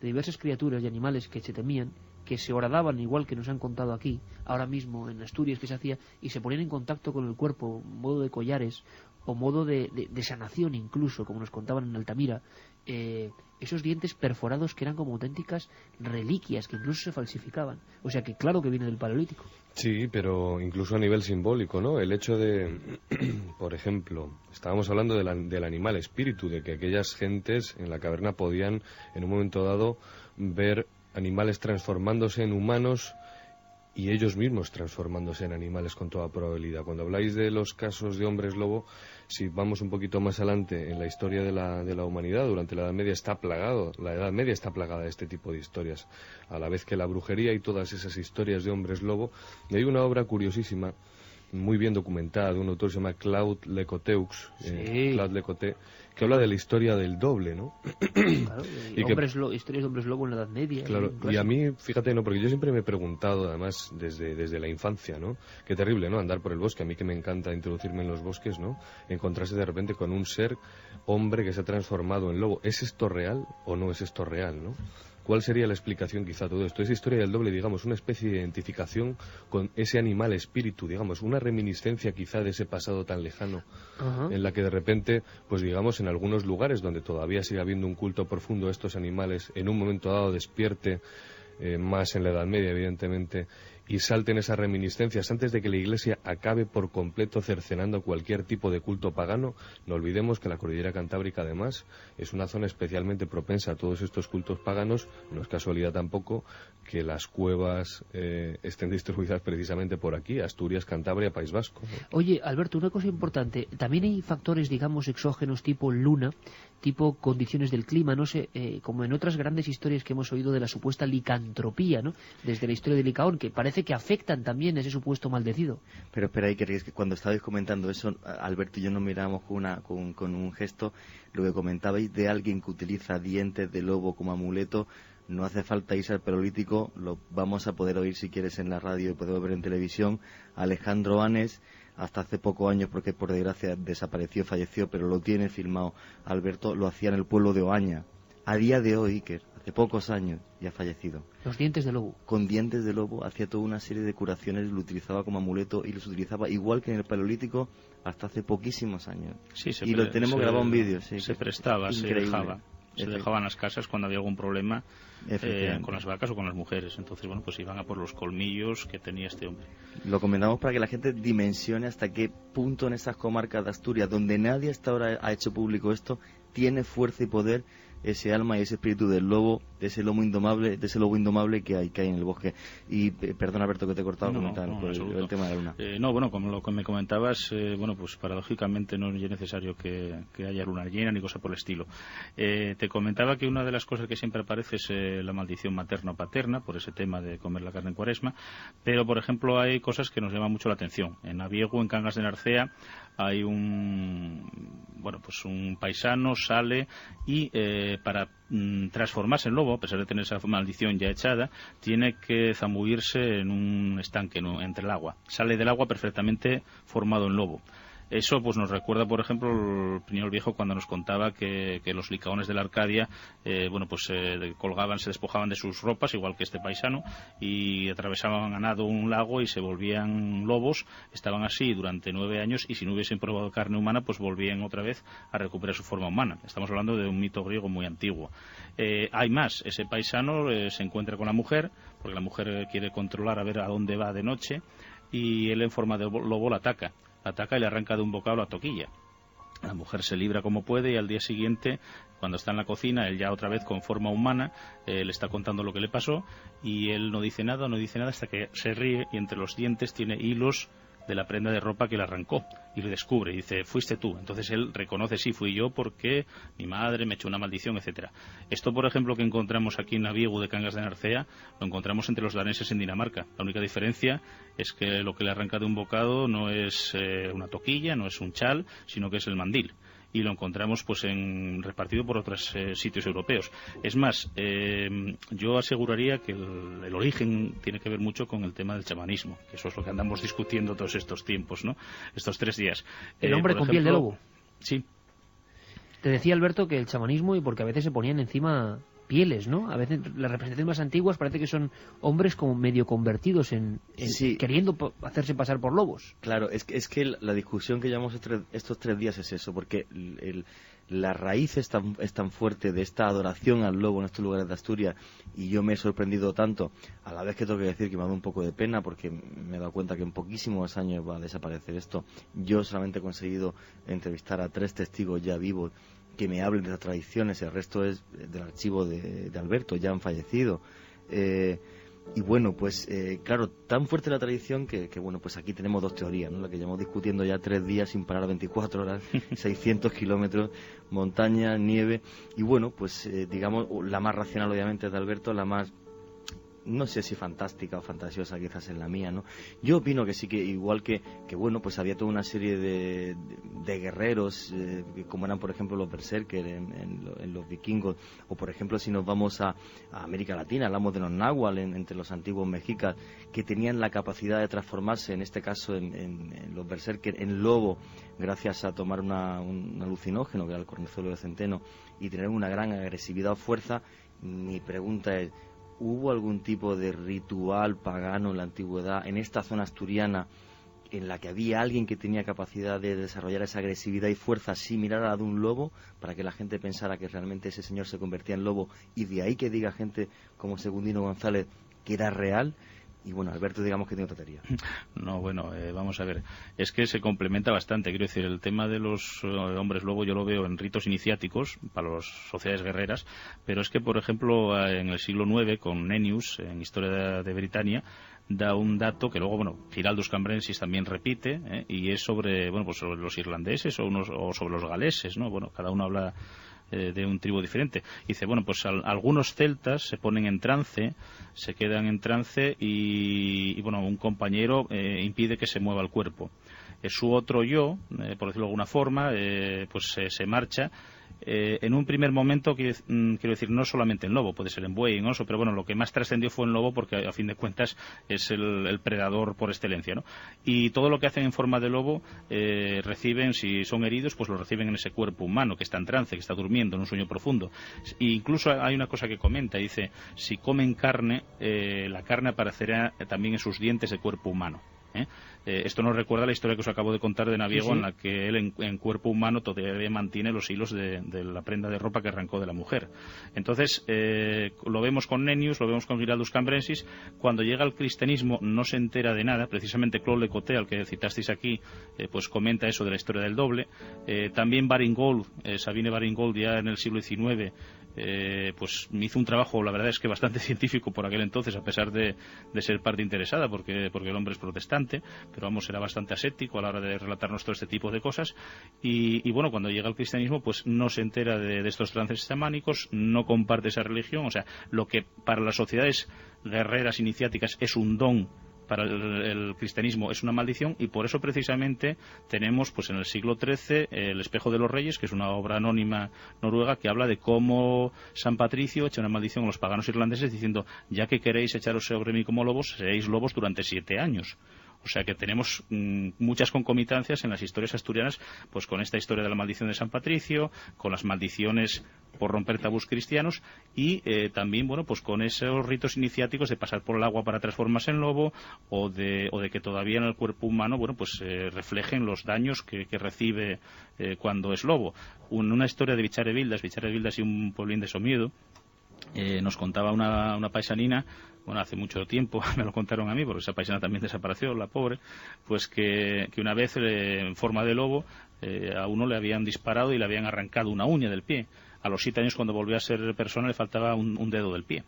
de diversas criaturas y animales que se temían, que se horadaban, igual que nos han contado aquí, ahora mismo en Asturias que se hacía, y se ponían en contacto con el cuerpo, modo de collares, o modo de sanación incluso, como nos contaban en Altamira, esos dientes perforados que eran como auténticas reliquias, que incluso se falsificaban. O sea que claro que viene del Paleolítico. Sí, pero incluso a nivel simbólico, ¿no? El hecho de, por ejemplo, estábamos hablando del animal espíritu, de que aquellas gentes en la caverna podían, en un momento dado, ver animales transformándose en humanos y ellos mismos transformándose en animales con toda probabilidad. Cuando habláis de los casos de hombres lobo, si vamos un poquito más adelante en la historia de la humanidad, durante la Edad Media la Edad Media está plagada de este tipo de historias, a la vez que la brujería y todas esas historias de hombres lobo. Y hay una obra curiosísima, muy bien documentada, de un autor que se llama Claude Lecoteaux, Claude Lecoté, que habla de la historia del doble, ¿no? Claro, historias de hombres lobo en la Edad Media. Claro, y a mí, fíjate, no, porque yo siempre me he preguntado, además, desde la infancia, ¿no? Qué terrible, ¿no? Andar por el bosque, a mí que me encanta introducirme en los bosques, ¿no? Encontrarse de repente con un ser hombre que se ha transformado en lobo. ¿Es esto real o no es esto real, no? ¿Cuál sería la explicación quizá a todo esto? Esa historia del doble, digamos, una especie de identificación con ese animal espíritu, digamos, una reminiscencia quizá de ese pasado tan lejano, en la que de repente, pues digamos, en algunos lugares donde todavía sigue habiendo un culto profundo a estos animales, en un momento dado despierte, más en la Edad Media, evidentemente, y salten esas reminiscencias antes de que la Iglesia acabe por completo cercenando cualquier tipo de culto pagano. No olvidemos que la cordillera cantábrica, además, es una zona especialmente propensa a todos estos cultos paganos. No es casualidad tampoco que las cuevas estén distribuidas precisamente por aquí, Asturias, Cantabria, País Vasco, ¿no? Oye, Alberto, una cosa importante, también hay factores, digamos, exógenos tipo luna, tipo condiciones del clima, no sé, como en otras grandes historias que hemos oído de la supuesta licantropía, ¿no? Desde la historia de Licaón, que parece que afectan también a ese supuesto maldecido. Pero espera, ahí que cuando estabais comentando eso, Alberto y yo nos miramos con un gesto. Lo que comentabais de alguien que utiliza dientes de lobo como amuleto, no hace falta irse al Paleolítico, lo vamos a poder oír si quieres en la radio y podemos ver en televisión. Alejandro Anes, hasta hace pocos años, porque por desgracia desapareció, falleció, pero lo tiene filmado Alberto, lo hacía en el pueblo de Oaña. A día de hoy, Iker, hace pocos años, ya ha fallecido. Los dientes de lobo. Con dientes de lobo hacía toda una serie de curaciones, lo utilizaba como amuleto y los utilizaba igual que en el Paleolítico hasta hace poquísimos años. Sí, y lo tenemos grabado en vídeo. Sí, se prestaba, se dejaba. Se dejaban las casas cuando había algún problema con las vacas o con las mujeres. Entonces, bueno, pues iban a por los colmillos que tenía este hombre. Lo comentamos para que la gente dimensione hasta qué punto en esas comarcas de Asturias, donde nadie hasta ahora ha hecho público esto, tiene fuerza y poder ese alma y ese espíritu del lobo, de ese lobo indomable que hay en el bosque. Y perdona, Alberto, que te he cortado comentando por el tema de la luna. No, bueno, como lo que me comentabas, bueno, pues paradójicamente no es necesario que haya luna llena ni cosa por el estilo. Te comentaba que una de las cosas que siempre aparece es la maldición materna o paterna, por ese tema de comer la carne en Cuaresma, pero por ejemplo hay cosas que nos llaman mucho la atención. En Abiegu, en Cangas de Narcea, hay un paisano sale y para transformarse en lobo, a pesar de tener esa maldición ya echada, tiene que zambullirse en un estanque, ¿no?, entre el agua. Sale del agua perfectamente formado en lobo. Eso pues nos recuerda, por ejemplo, el Plinio el Viejo cuando nos contaba que los licaones de la Arcadia, colgaban, se despojaban de sus ropas, igual que este paisano, y atravesaban a nado un lago y se volvían lobos. Estaban así durante 9 años y si no hubiesen probado carne humana, pues volvían otra vez a recuperar su forma humana. Estamos hablando de un mito griego muy antiguo. Hay más, ese paisano se encuentra con la mujer, porque la mujer quiere controlar a ver a dónde va de noche, y él en forma de lobo la ataca y le arranca de un bocado la toquilla. La mujer se libra como puede y al día siguiente, cuando está en la cocina, él ya otra vez con forma humana, le está contando lo que le pasó y él no dice nada hasta que se ríe y entre los dientes tiene hilos de la prenda de ropa que le arrancó y le descubre y dice, fuiste tú. Entonces él reconoce, sí, fui yo porque mi madre me echó una maldición, etcétera. Esto, por ejemplo, que encontramos aquí en Abiegu de Cangas de Narcea, lo encontramos entre los daneses en Dinamarca. La única diferencia es que lo que le arranca de un bocado no es una toquilla, no es un chal, sino que es el mandil. Y lo encontramos pues repartido por otros sitios europeos. Es más, yo aseguraría que el origen tiene que ver mucho con el tema del chamanismo, que eso es lo que andamos discutiendo todos estos tiempos, ¿no? Estos 3 días. El hombre con piel de lobo. Sí. Te decía, Alberto, que el chamanismo, y porque a veces se ponían encima pieles, ¿no? A veces las representaciones más antiguas parece que son hombres como medio convertidos sí, queriendo hacerse pasar por lobos. Claro, es que la discusión que llevamos estos 3 días es eso, porque la raíz es tan fuerte de esta adoración al lobo en estos lugares de Asturias, y yo me he sorprendido tanto, a la vez que tengo que decir que me ha dado un poco de pena, porque me he dado cuenta que en poquísimos años va a desaparecer esto. Yo solamente he conseguido entrevistar a 3 testigos ya vivos que me hablen de las tradiciones, el resto es del archivo de Alberto, ya han fallecido. Y bueno, pues claro, tan fuerte la tradición que bueno, pues aquí tenemos 2 teorías, ¿no? La que llevamos discutiendo ya 3 días sin parar, 24 horas, 600 kilómetros, montaña, nieve, y bueno, pues digamos, la más racional obviamente es de Alberto, la más, no sé si fantástica o fantasiosa quizás es la mía, ¿no? Yo opino que sí, que igual que bueno, pues había toda una serie de guerreros, como eran por ejemplo los berserker en los vikingos, o por ejemplo si nos vamos a América Latina, hablamos de los náhuatl entre los antiguos mexicas, que tenían la capacidad de transformarse, en este caso en los berserker, en lobo, gracias a tomar un alucinógeno, que era el cornezuelo de centeno, y tener una gran agresividad o fuerza. Mi pregunta es, ¿hubo algún tipo de ritual pagano en la antigüedad, en esta zona asturiana, en la que había alguien que tenía capacidad de desarrollar esa agresividad y fuerza similar a la de un lobo, para que la gente pensara que realmente ese señor se convertía en lobo, y de ahí que diga gente como Segundino González que era real? Y bueno, Alberto, digamos que tiene otra teoría. No, bueno, vamos a ver. Es que se complementa bastante. Quiero decir, el tema de los hombres lobo yo lo veo en ritos iniciáticos para las sociedades guerreras, pero es que, por ejemplo, en el siglo IX, con Nennius, en Historia de Britania, da un dato que luego, bueno, Giraldus Cambrensis también repite, y es sobre, bueno, pues sobre los irlandeses o sobre los galeses, ¿no? Bueno, cada uno habla de un tribu diferente. Dice, bueno, pues algunos celtas se ponen en trance, se quedan en trance y bueno, un compañero impide que se mueva el cuerpo. Su otro yo, por decirlo de alguna forma, pues se marcha. En un primer momento, quiero decir, no solamente en lobo, puede ser en buey, en oso, pero bueno, lo que más trascendió fue en lobo porque a fin de cuentas es el predador por excelencia, ¿no? Y todo lo que hacen en forma de lobo reciben, si son heridos, pues lo reciben en ese cuerpo humano que está en trance, que está durmiendo en un sueño profundo. E incluso hay una cosa que comenta, dice, si comen carne, la carne aparecerá también en sus dientes de cuerpo humano. Esto nos recuerda la historia que os acabo de contar de Naviego, sí. En la que él en cuerpo humano todavía mantiene los hilos de la prenda de ropa que arrancó de la mujer. Entonces lo vemos con Nennius, lo vemos con Giraldus Cambrensis. Cuando llega al cristianismo no se entera de nada. Precisamente Claude Lecoté, al que citasteis aquí, pues comenta eso de la historia del doble. También Baring-Gould, Sabine Baring-Gould, ya en el siglo XIX, pues me hizo un trabajo, la verdad es que bastante científico por aquel entonces, a pesar de ser parte interesada, porque el hombre es protestante, pero vamos, era bastante aséptico a la hora de relatarnos todo este tipo de cosas. Y bueno, cuando llega al cristianismo, pues no se entera de estos trances chamánicos, no comparte esa religión. O sea, lo que para las sociedades guerreras iniciáticas es un don, para el cristianismo es una maldición, y por eso precisamente tenemos pues en el siglo XIII El espejo de los reyes, que es una obra anónima noruega que habla de cómo San Patricio echa una maldición a los paganos irlandeses diciendo, ya que queréis echaros sobre mí como lobos, seréis lobos durante 7 años. O sea que tenemos muchas concomitancias en las historias asturianas, pues con esta historia de la maldición de San Patricio, con las maldiciones por romper tabús cristianos, y también, bueno, pues con esos ritos iniciáticos de pasar por el agua para transformarse en lobo, o de que todavía en el cuerpo humano, bueno, pues reflejen los daños que recibe cuando es lobo. Una historia de Bicharevildas y un pueblín de Somiedo, nos contaba una paisanina, bueno, hace mucho tiempo, me lo contaron a mí, porque esa paisana también desapareció, la pobre, pues que una vez en forma de lobo a uno le habían disparado y le habían arrancado una uña del pie. A los 7 años, cuando volvió a ser persona, le faltaba un dedo del pie.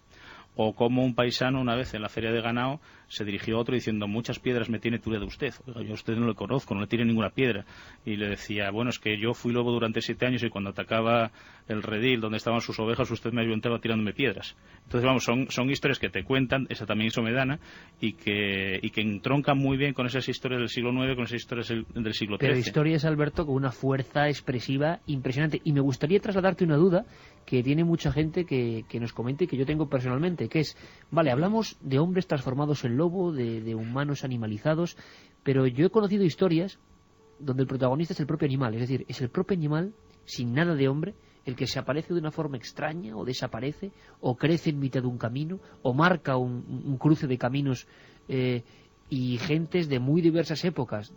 O como un paisano una vez en la feria de ganado se dirigió a otro diciendo, muchas piedras me tiene Ture de usted. Oiga, yo a usted no le conozco, no le tiene ninguna piedra. Y le decía, bueno, es que yo fui lobo durante 7 años y cuando atacaba el redil donde estaban sus ovejas, usted me ayuntaba tirándome piedras. Entonces, vamos, son historias que te cuentan, esa también es somedana, y que entroncan muy bien con esas historias del siglo IX, con esas historias del siglo XIII. Pero historias, Alberto, con una fuerza expresiva impresionante. Y me gustaría trasladarte una duda que tiene mucha gente que nos comente, y que yo tengo personalmente, que es, vale, hablamos de hombres transformados en lobo, de humanos animalizados, pero yo he conocido historias donde el protagonista es el propio animal, es decir, es el propio animal, sin nada de hombre, el que se aparece de una forma extraña, o desaparece, o crece en mitad de un camino, o marca un cruce de caminos, y gentes de muy diversas épocas,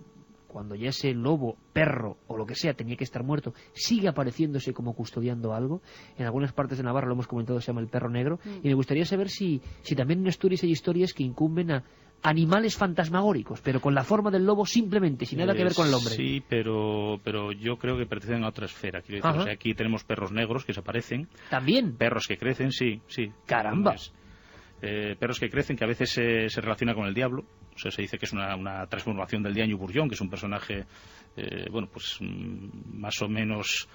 cuando ya ese lobo, perro o lo que sea tenía que estar muerto, sigue apareciéndose como custodiando algo. En algunas partes de Navarra, lo hemos comentado, se llama el perro negro, y me gustaría saber si también en Asturias hay historias que incumben a animales fantasmagóricos, pero con la forma del lobo simplemente, sin nada que ver con el hombre. Sí, pero yo creo que pertenecen a otra esfera. Quiero decir, o sea, aquí tenemos perros negros que se aparecen. ¿También? Perros que crecen, sí. ¡Caramba! Perros que crecen, que a veces se relaciona con el diablo. O sea, se dice que es una transformación del Diaño Burllón, que es un personaje, bueno, pues más o menos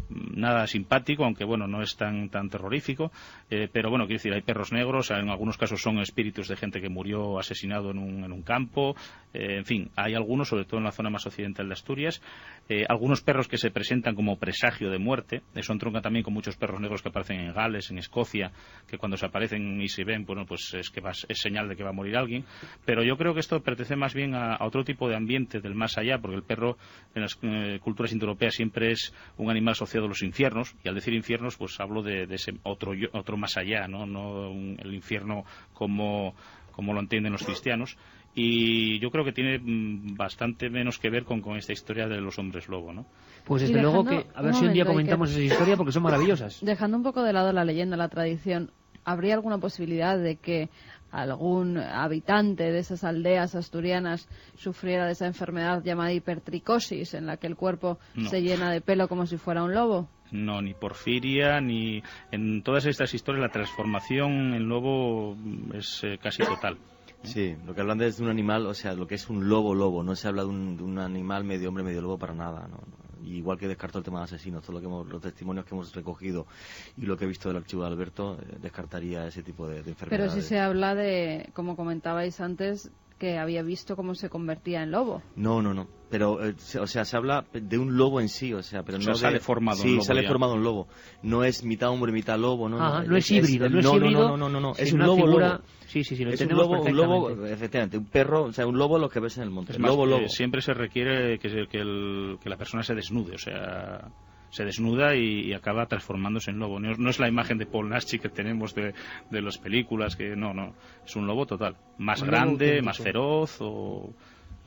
nada simpático, aunque bueno, no es tan terrorífico, pero bueno, quiero decir, hay perros negros, en algunos casos son espíritus de gente que murió asesinado en un campo, en fin, hay algunos, sobre todo en la zona más occidental de Asturias, algunos perros que se presentan como presagio de muerte. Eso entronca también con muchos perros negros que aparecen en Gales, en Escocia, que cuando se aparecen y se ven, bueno, pues es señal de que va a morir alguien. Pero yo creo que esto pertenece más bien a otro tipo de ambiente del más allá, porque el perro en las culturas indoeuropeas siempre es un animal asociado a los infiernos, y al decir infiernos pues hablo de ese otro más allá, no el infierno como lo entienden los cristianos. Y yo creo que tiene bastante menos que ver con esta historia de los hombres lobo, ¿no? Pues desde luego que a ver si un día comentamos esa historia, porque son maravillosas. Dejando un poco de lado la leyenda, la tradición, ¿habría alguna posibilidad de que algún habitante de esas aldeas asturianas sufriera de esa enfermedad llamada hipertricosis, en la que el cuerpo se llena de pelo como si fuera un lobo? No, ni porfiria, ni en todas estas historias la transformación en lobo es casi total. Sí, lo que hablan es de un animal, o sea, lo que es un lobo, no se habla de un animal medio hombre, medio lobo para nada, ¿no? Igual que descarto el tema de asesinos, todo los testimonios que hemos recogido y lo que he visto del archivo de Alberto, descartaría ese tipo de enfermedades. Pero sí se habla de, como comentabais antes, que había visto cómo se convertía en lobo. No. Pero, o sea, se habla de un lobo en sí, o sea, pero no sale formado un lobo. Sí, sale formado un lobo. No es mitad hombre, mitad lobo, ¿no? No es híbrido, no es híbrido. No. Es un una lobo, figura... lobo. Sí, lo es entendemos un lobo, efectivamente, un perro, o sea, un lobo lo que ves en el monte. Es más, lobo. Siempre se requiere que la persona se desnude, o sea, se desnuda y acaba transformándose en lobo. No es la imagen de Paul Naschy que tenemos de las películas, que no, es un lobo total. Más grande, más feroz o...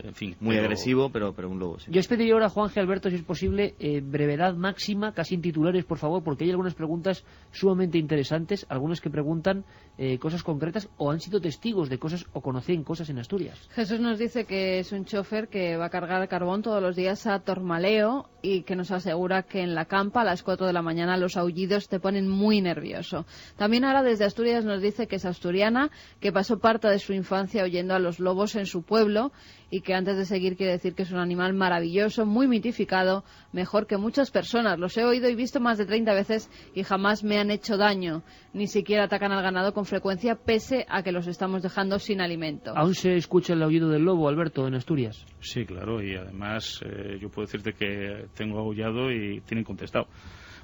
En fin, muy agresivo, pero un lobo, sí. Yo os pediría ahora, Juanje, Alberto, si es posible, brevedad máxima, casi en titulares, por favor, porque hay algunas preguntas sumamente interesantes, algunas que preguntan cosas concretas o han sido testigos de cosas o conocen cosas en Asturias. Jesús nos dice que es un chofer que va a cargar carbón todos los días a Tormaleo y que nos asegura que en la campa a las 4 de la mañana los aullidos te ponen muy nervioso. También ahora desde Asturias nos dice que es asturiana, que pasó parte de su infancia oyendo a los lobos en su pueblo y que antes de seguir quiere decir que es un animal maravilloso, muy mitificado, mejor que muchas personas. Los he oído y visto más de 30 veces y jamás me han hecho daño. Ni siquiera atacan al ganado con frecuencia, pese a que los estamos dejando sin alimento. ¿Aún se escucha el aullido del lobo, Alberto, en Asturias? Sí, claro, y además yo puedo decirte que tengo aullado y tienen contestado.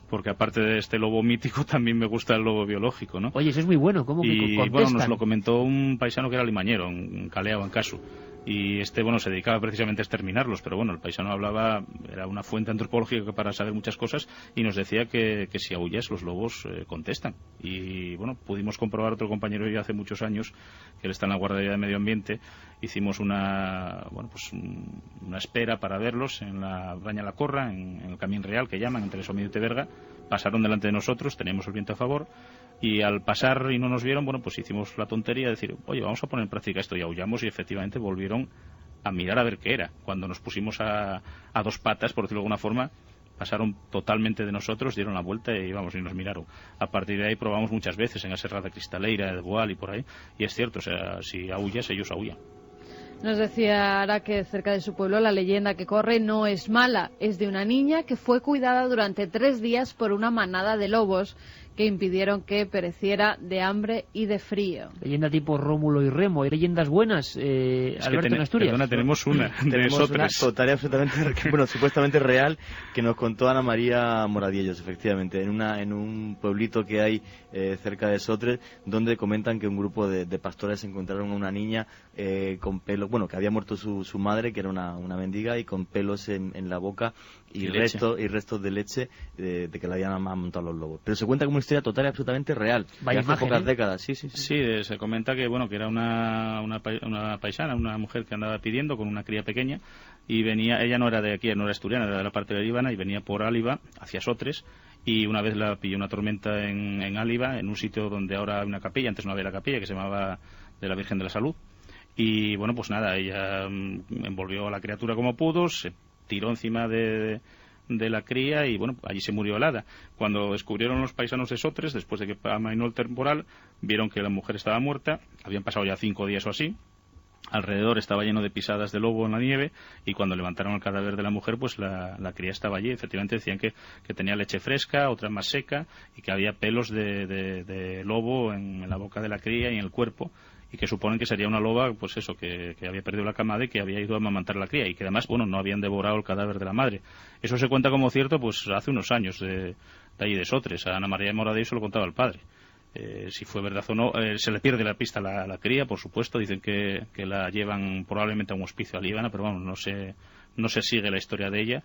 Porque aparte de este lobo mítico, también me gusta el lobo biológico, ¿no? Oye, eso es muy bueno, ¿cómo que contestan? Y bueno, nos lo comentó un paisano que era limañero, en Calea o en Casu. Y se dedicaba precisamente a exterminarlos, pero bueno, el paisano hablaba, era una fuente antropológica para saber muchas cosas, y nos decía que si aullas los lobos contestan. Y bueno, pudimos comprobar, otro compañero ya hace muchos años, que él está en la Guardería de Medio Ambiente, hicimos una espera para verlos en la Baña la Corra, en el Camín Real, que llaman, entre Somiedo y Teberga. Pasaron delante de nosotros, teníamos el viento a favor, y al pasar y no nos vieron, bueno, pues hicimos la tontería de decir, oye, vamos a poner en práctica esto, y aullamos, y efectivamente volvieron a mirar a ver qué era. Cuando nos pusimos a dos patas, por decirlo de alguna forma, pasaron totalmente de nosotros, dieron la vuelta y vamos, y nos miraron. A partir de ahí probamos muchas veces en la Serra de Cristaleira, de Boal y por ahí, y es cierto, o sea, si aullas, ellos aullan. Nos decía Ara que cerca de su pueblo la leyenda que corre no es mala, es de una niña que fue cuidada durante 3 días por una manada de lobos que impidieron que pereciera de hambre y de frío. Leyenda tipo Rómulo y Remo. ¿Hay leyendas buenas, Alberto, en Asturias? Perdona, tenemos una. Tenemos una total y absolutamente, bueno, supuestamente real, que nos contó Ana María Moradiellos, efectivamente, en un pueblito que hay cerca de Sotres, donde comentan que un grupo de pastores encontraron a una niña con pelo, bueno, que había muerto su madre, que era una mendiga, y con pelos en la boca y restos de leche de que la habían amamantado los lobos. Pero se cuenta como una historia total y absolutamente real. Vaya hace pocas décadas, sí. Sí, se comenta que bueno, que era una paisana, una mujer que andaba pidiendo con una cría pequeña, y venía, ella no era de aquí, no era asturiana, era de la parte de Líbana, y venía por Áliva hacia Sotres, y una vez la pilló una tormenta en Áliva, en un sitio donde ahora hay una capilla, antes no había la capilla, que se llamaba de la Virgen de la Salud. Y bueno, pues nada, ella envolvió a la criatura como pudo, se tiró encima de la cría y bueno, allí se murió helada. Cuando descubrieron los paisanos de Sotres, después de que amainó el temporal, vieron que la mujer estaba muerta, habían pasado ya 5 días o así, alrededor estaba lleno de pisadas de lobo en la nieve, y cuando levantaron el cadáver de la mujer, pues la cría estaba allí. Efectivamente decían que tenía leche fresca, otra más seca, y que había pelos de lobo en la boca de la cría y en el cuerpo, y que suponen que sería una loba, pues eso, que había perdido la camada y que había ido a amamantar a la cría, y que además, bueno, no habían devorado el cadáver de la madre. Eso se cuenta como cierto, pues hace unos años, de allí de Sotres. A Ana María de Moradillo se lo contaba el padre. Si fue verdad o no, se le pierde la pista a la cría, por supuesto. Dicen que la llevan probablemente a un hospicio a Líbana, pero vamos, no se sigue la historia de ella.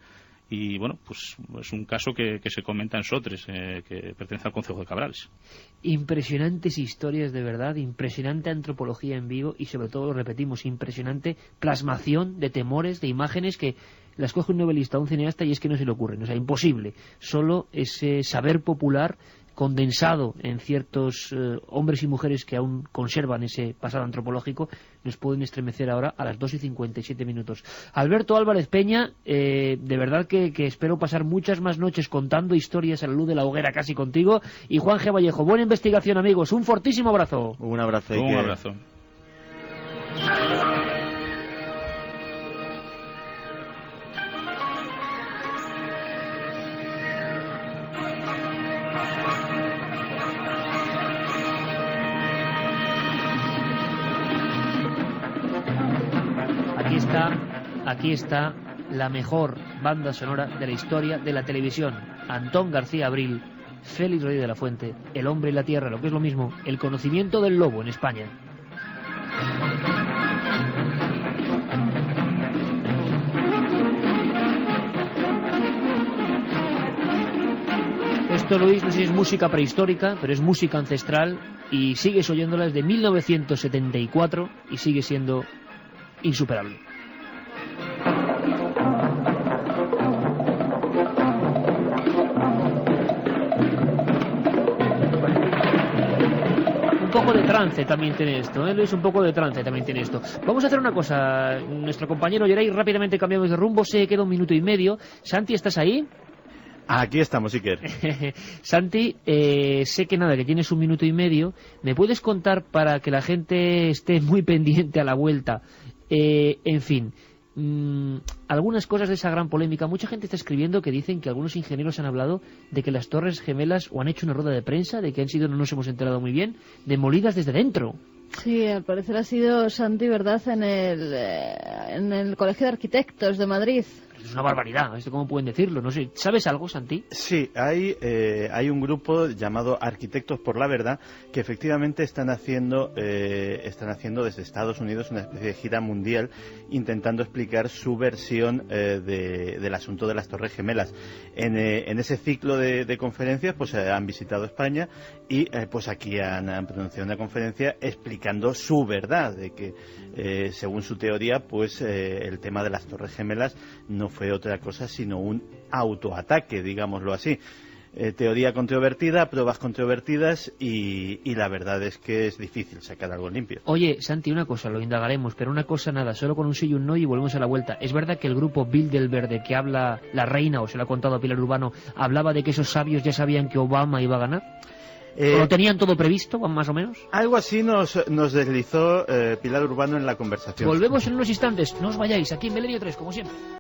Y bueno, pues es un caso que se comenta en Sotres, que pertenece al concejo de Cabrales. Impresionantes historias, de verdad, impresionante antropología en vivo, y sobre todo, lo repetimos, impresionante plasmación de temores, de imágenes que las coge un novelista o un cineasta y es que no se le ocurren, o sea, imposible. Solo ese saber popular condensado en ciertos hombres y mujeres que aún conservan ese pasado antropológico, nos pueden estremecer ahora a las 2:57. Alberto Álvarez Peña, de verdad que espero pasar muchas más noches contando historias a la luz de la hoguera casi contigo. Y Juan G. Vallejo, buena investigación, amigos, un fortísimo abrazo. Un abrazo. Un abrazo. Aquí está la mejor banda sonora de la historia de la televisión. Antón García Abril, Félix Rodríguez de la Fuente, El hombre y la tierra, lo que es lo mismo, el conocimiento del lobo en España. Esto, Luis, no sé si es música prehistórica, pero es música ancestral y sigues oyéndola desde 1974 y sigue siendo insuperable. Un poco de trance también tiene esto, Luis, un poco de trance también tiene esto. Vamos a hacer una cosa, nuestro compañero Yeray, rápidamente cambiamos de rumbo, se queda 1 minuto y medio. Santi, ¿estás ahí? Aquí estamos, Iker. Santi, sé que tienes 1 minuto y medio. ¿Me puedes contar, para que la gente esté muy pendiente a la vuelta, en fin, algunas cosas de esa gran polémica? Mucha gente está escribiendo que dicen que algunos ingenieros han hablado de que las Torres Gemelas o han hecho una rueda de prensa, de que han sido, no nos hemos enterado muy bien, demolidas desde dentro. Sí, al parecer ha sido, Santi, ¿verdad?, en el Colegio de Arquitectos de Madrid. Es una barbaridad, ¿esto cómo pueden decirlo? No sé, ¿sabes algo, Santi? Sí, hay un grupo llamado Arquitectos por la Verdad que efectivamente están haciendo desde Estados Unidos una especie de gira mundial intentando explicar su versión del asunto de las Torres Gemelas. En ese ciclo de conferencias pues han visitado España y pues aquí han pronunciado una conferencia explicando su verdad, de que según su teoría pues el tema de las Torres Gemelas no fue otra cosa sino un autoataque, digámoslo así. Teoría controvertida, pruebas controvertidas y la verdad es que es difícil sacar algo limpio. Oye, Santi, una cosa, lo indagaremos, pero una cosa nada, solo con un sí y un no y volvemos a la vuelta. ¿Es verdad que el grupo Bilderberg, de que habla la reina, o se lo ha contado a Pilar Urbano, hablaba de que esos sabios ya sabían que Obama iba a ganar? ¿O lo tenían todo previsto, más o menos? Algo así nos deslizó Pilar Urbano en la conversación. Volvemos en unos instantes, no os vayáis, aquí en Milenio 3, como siempre.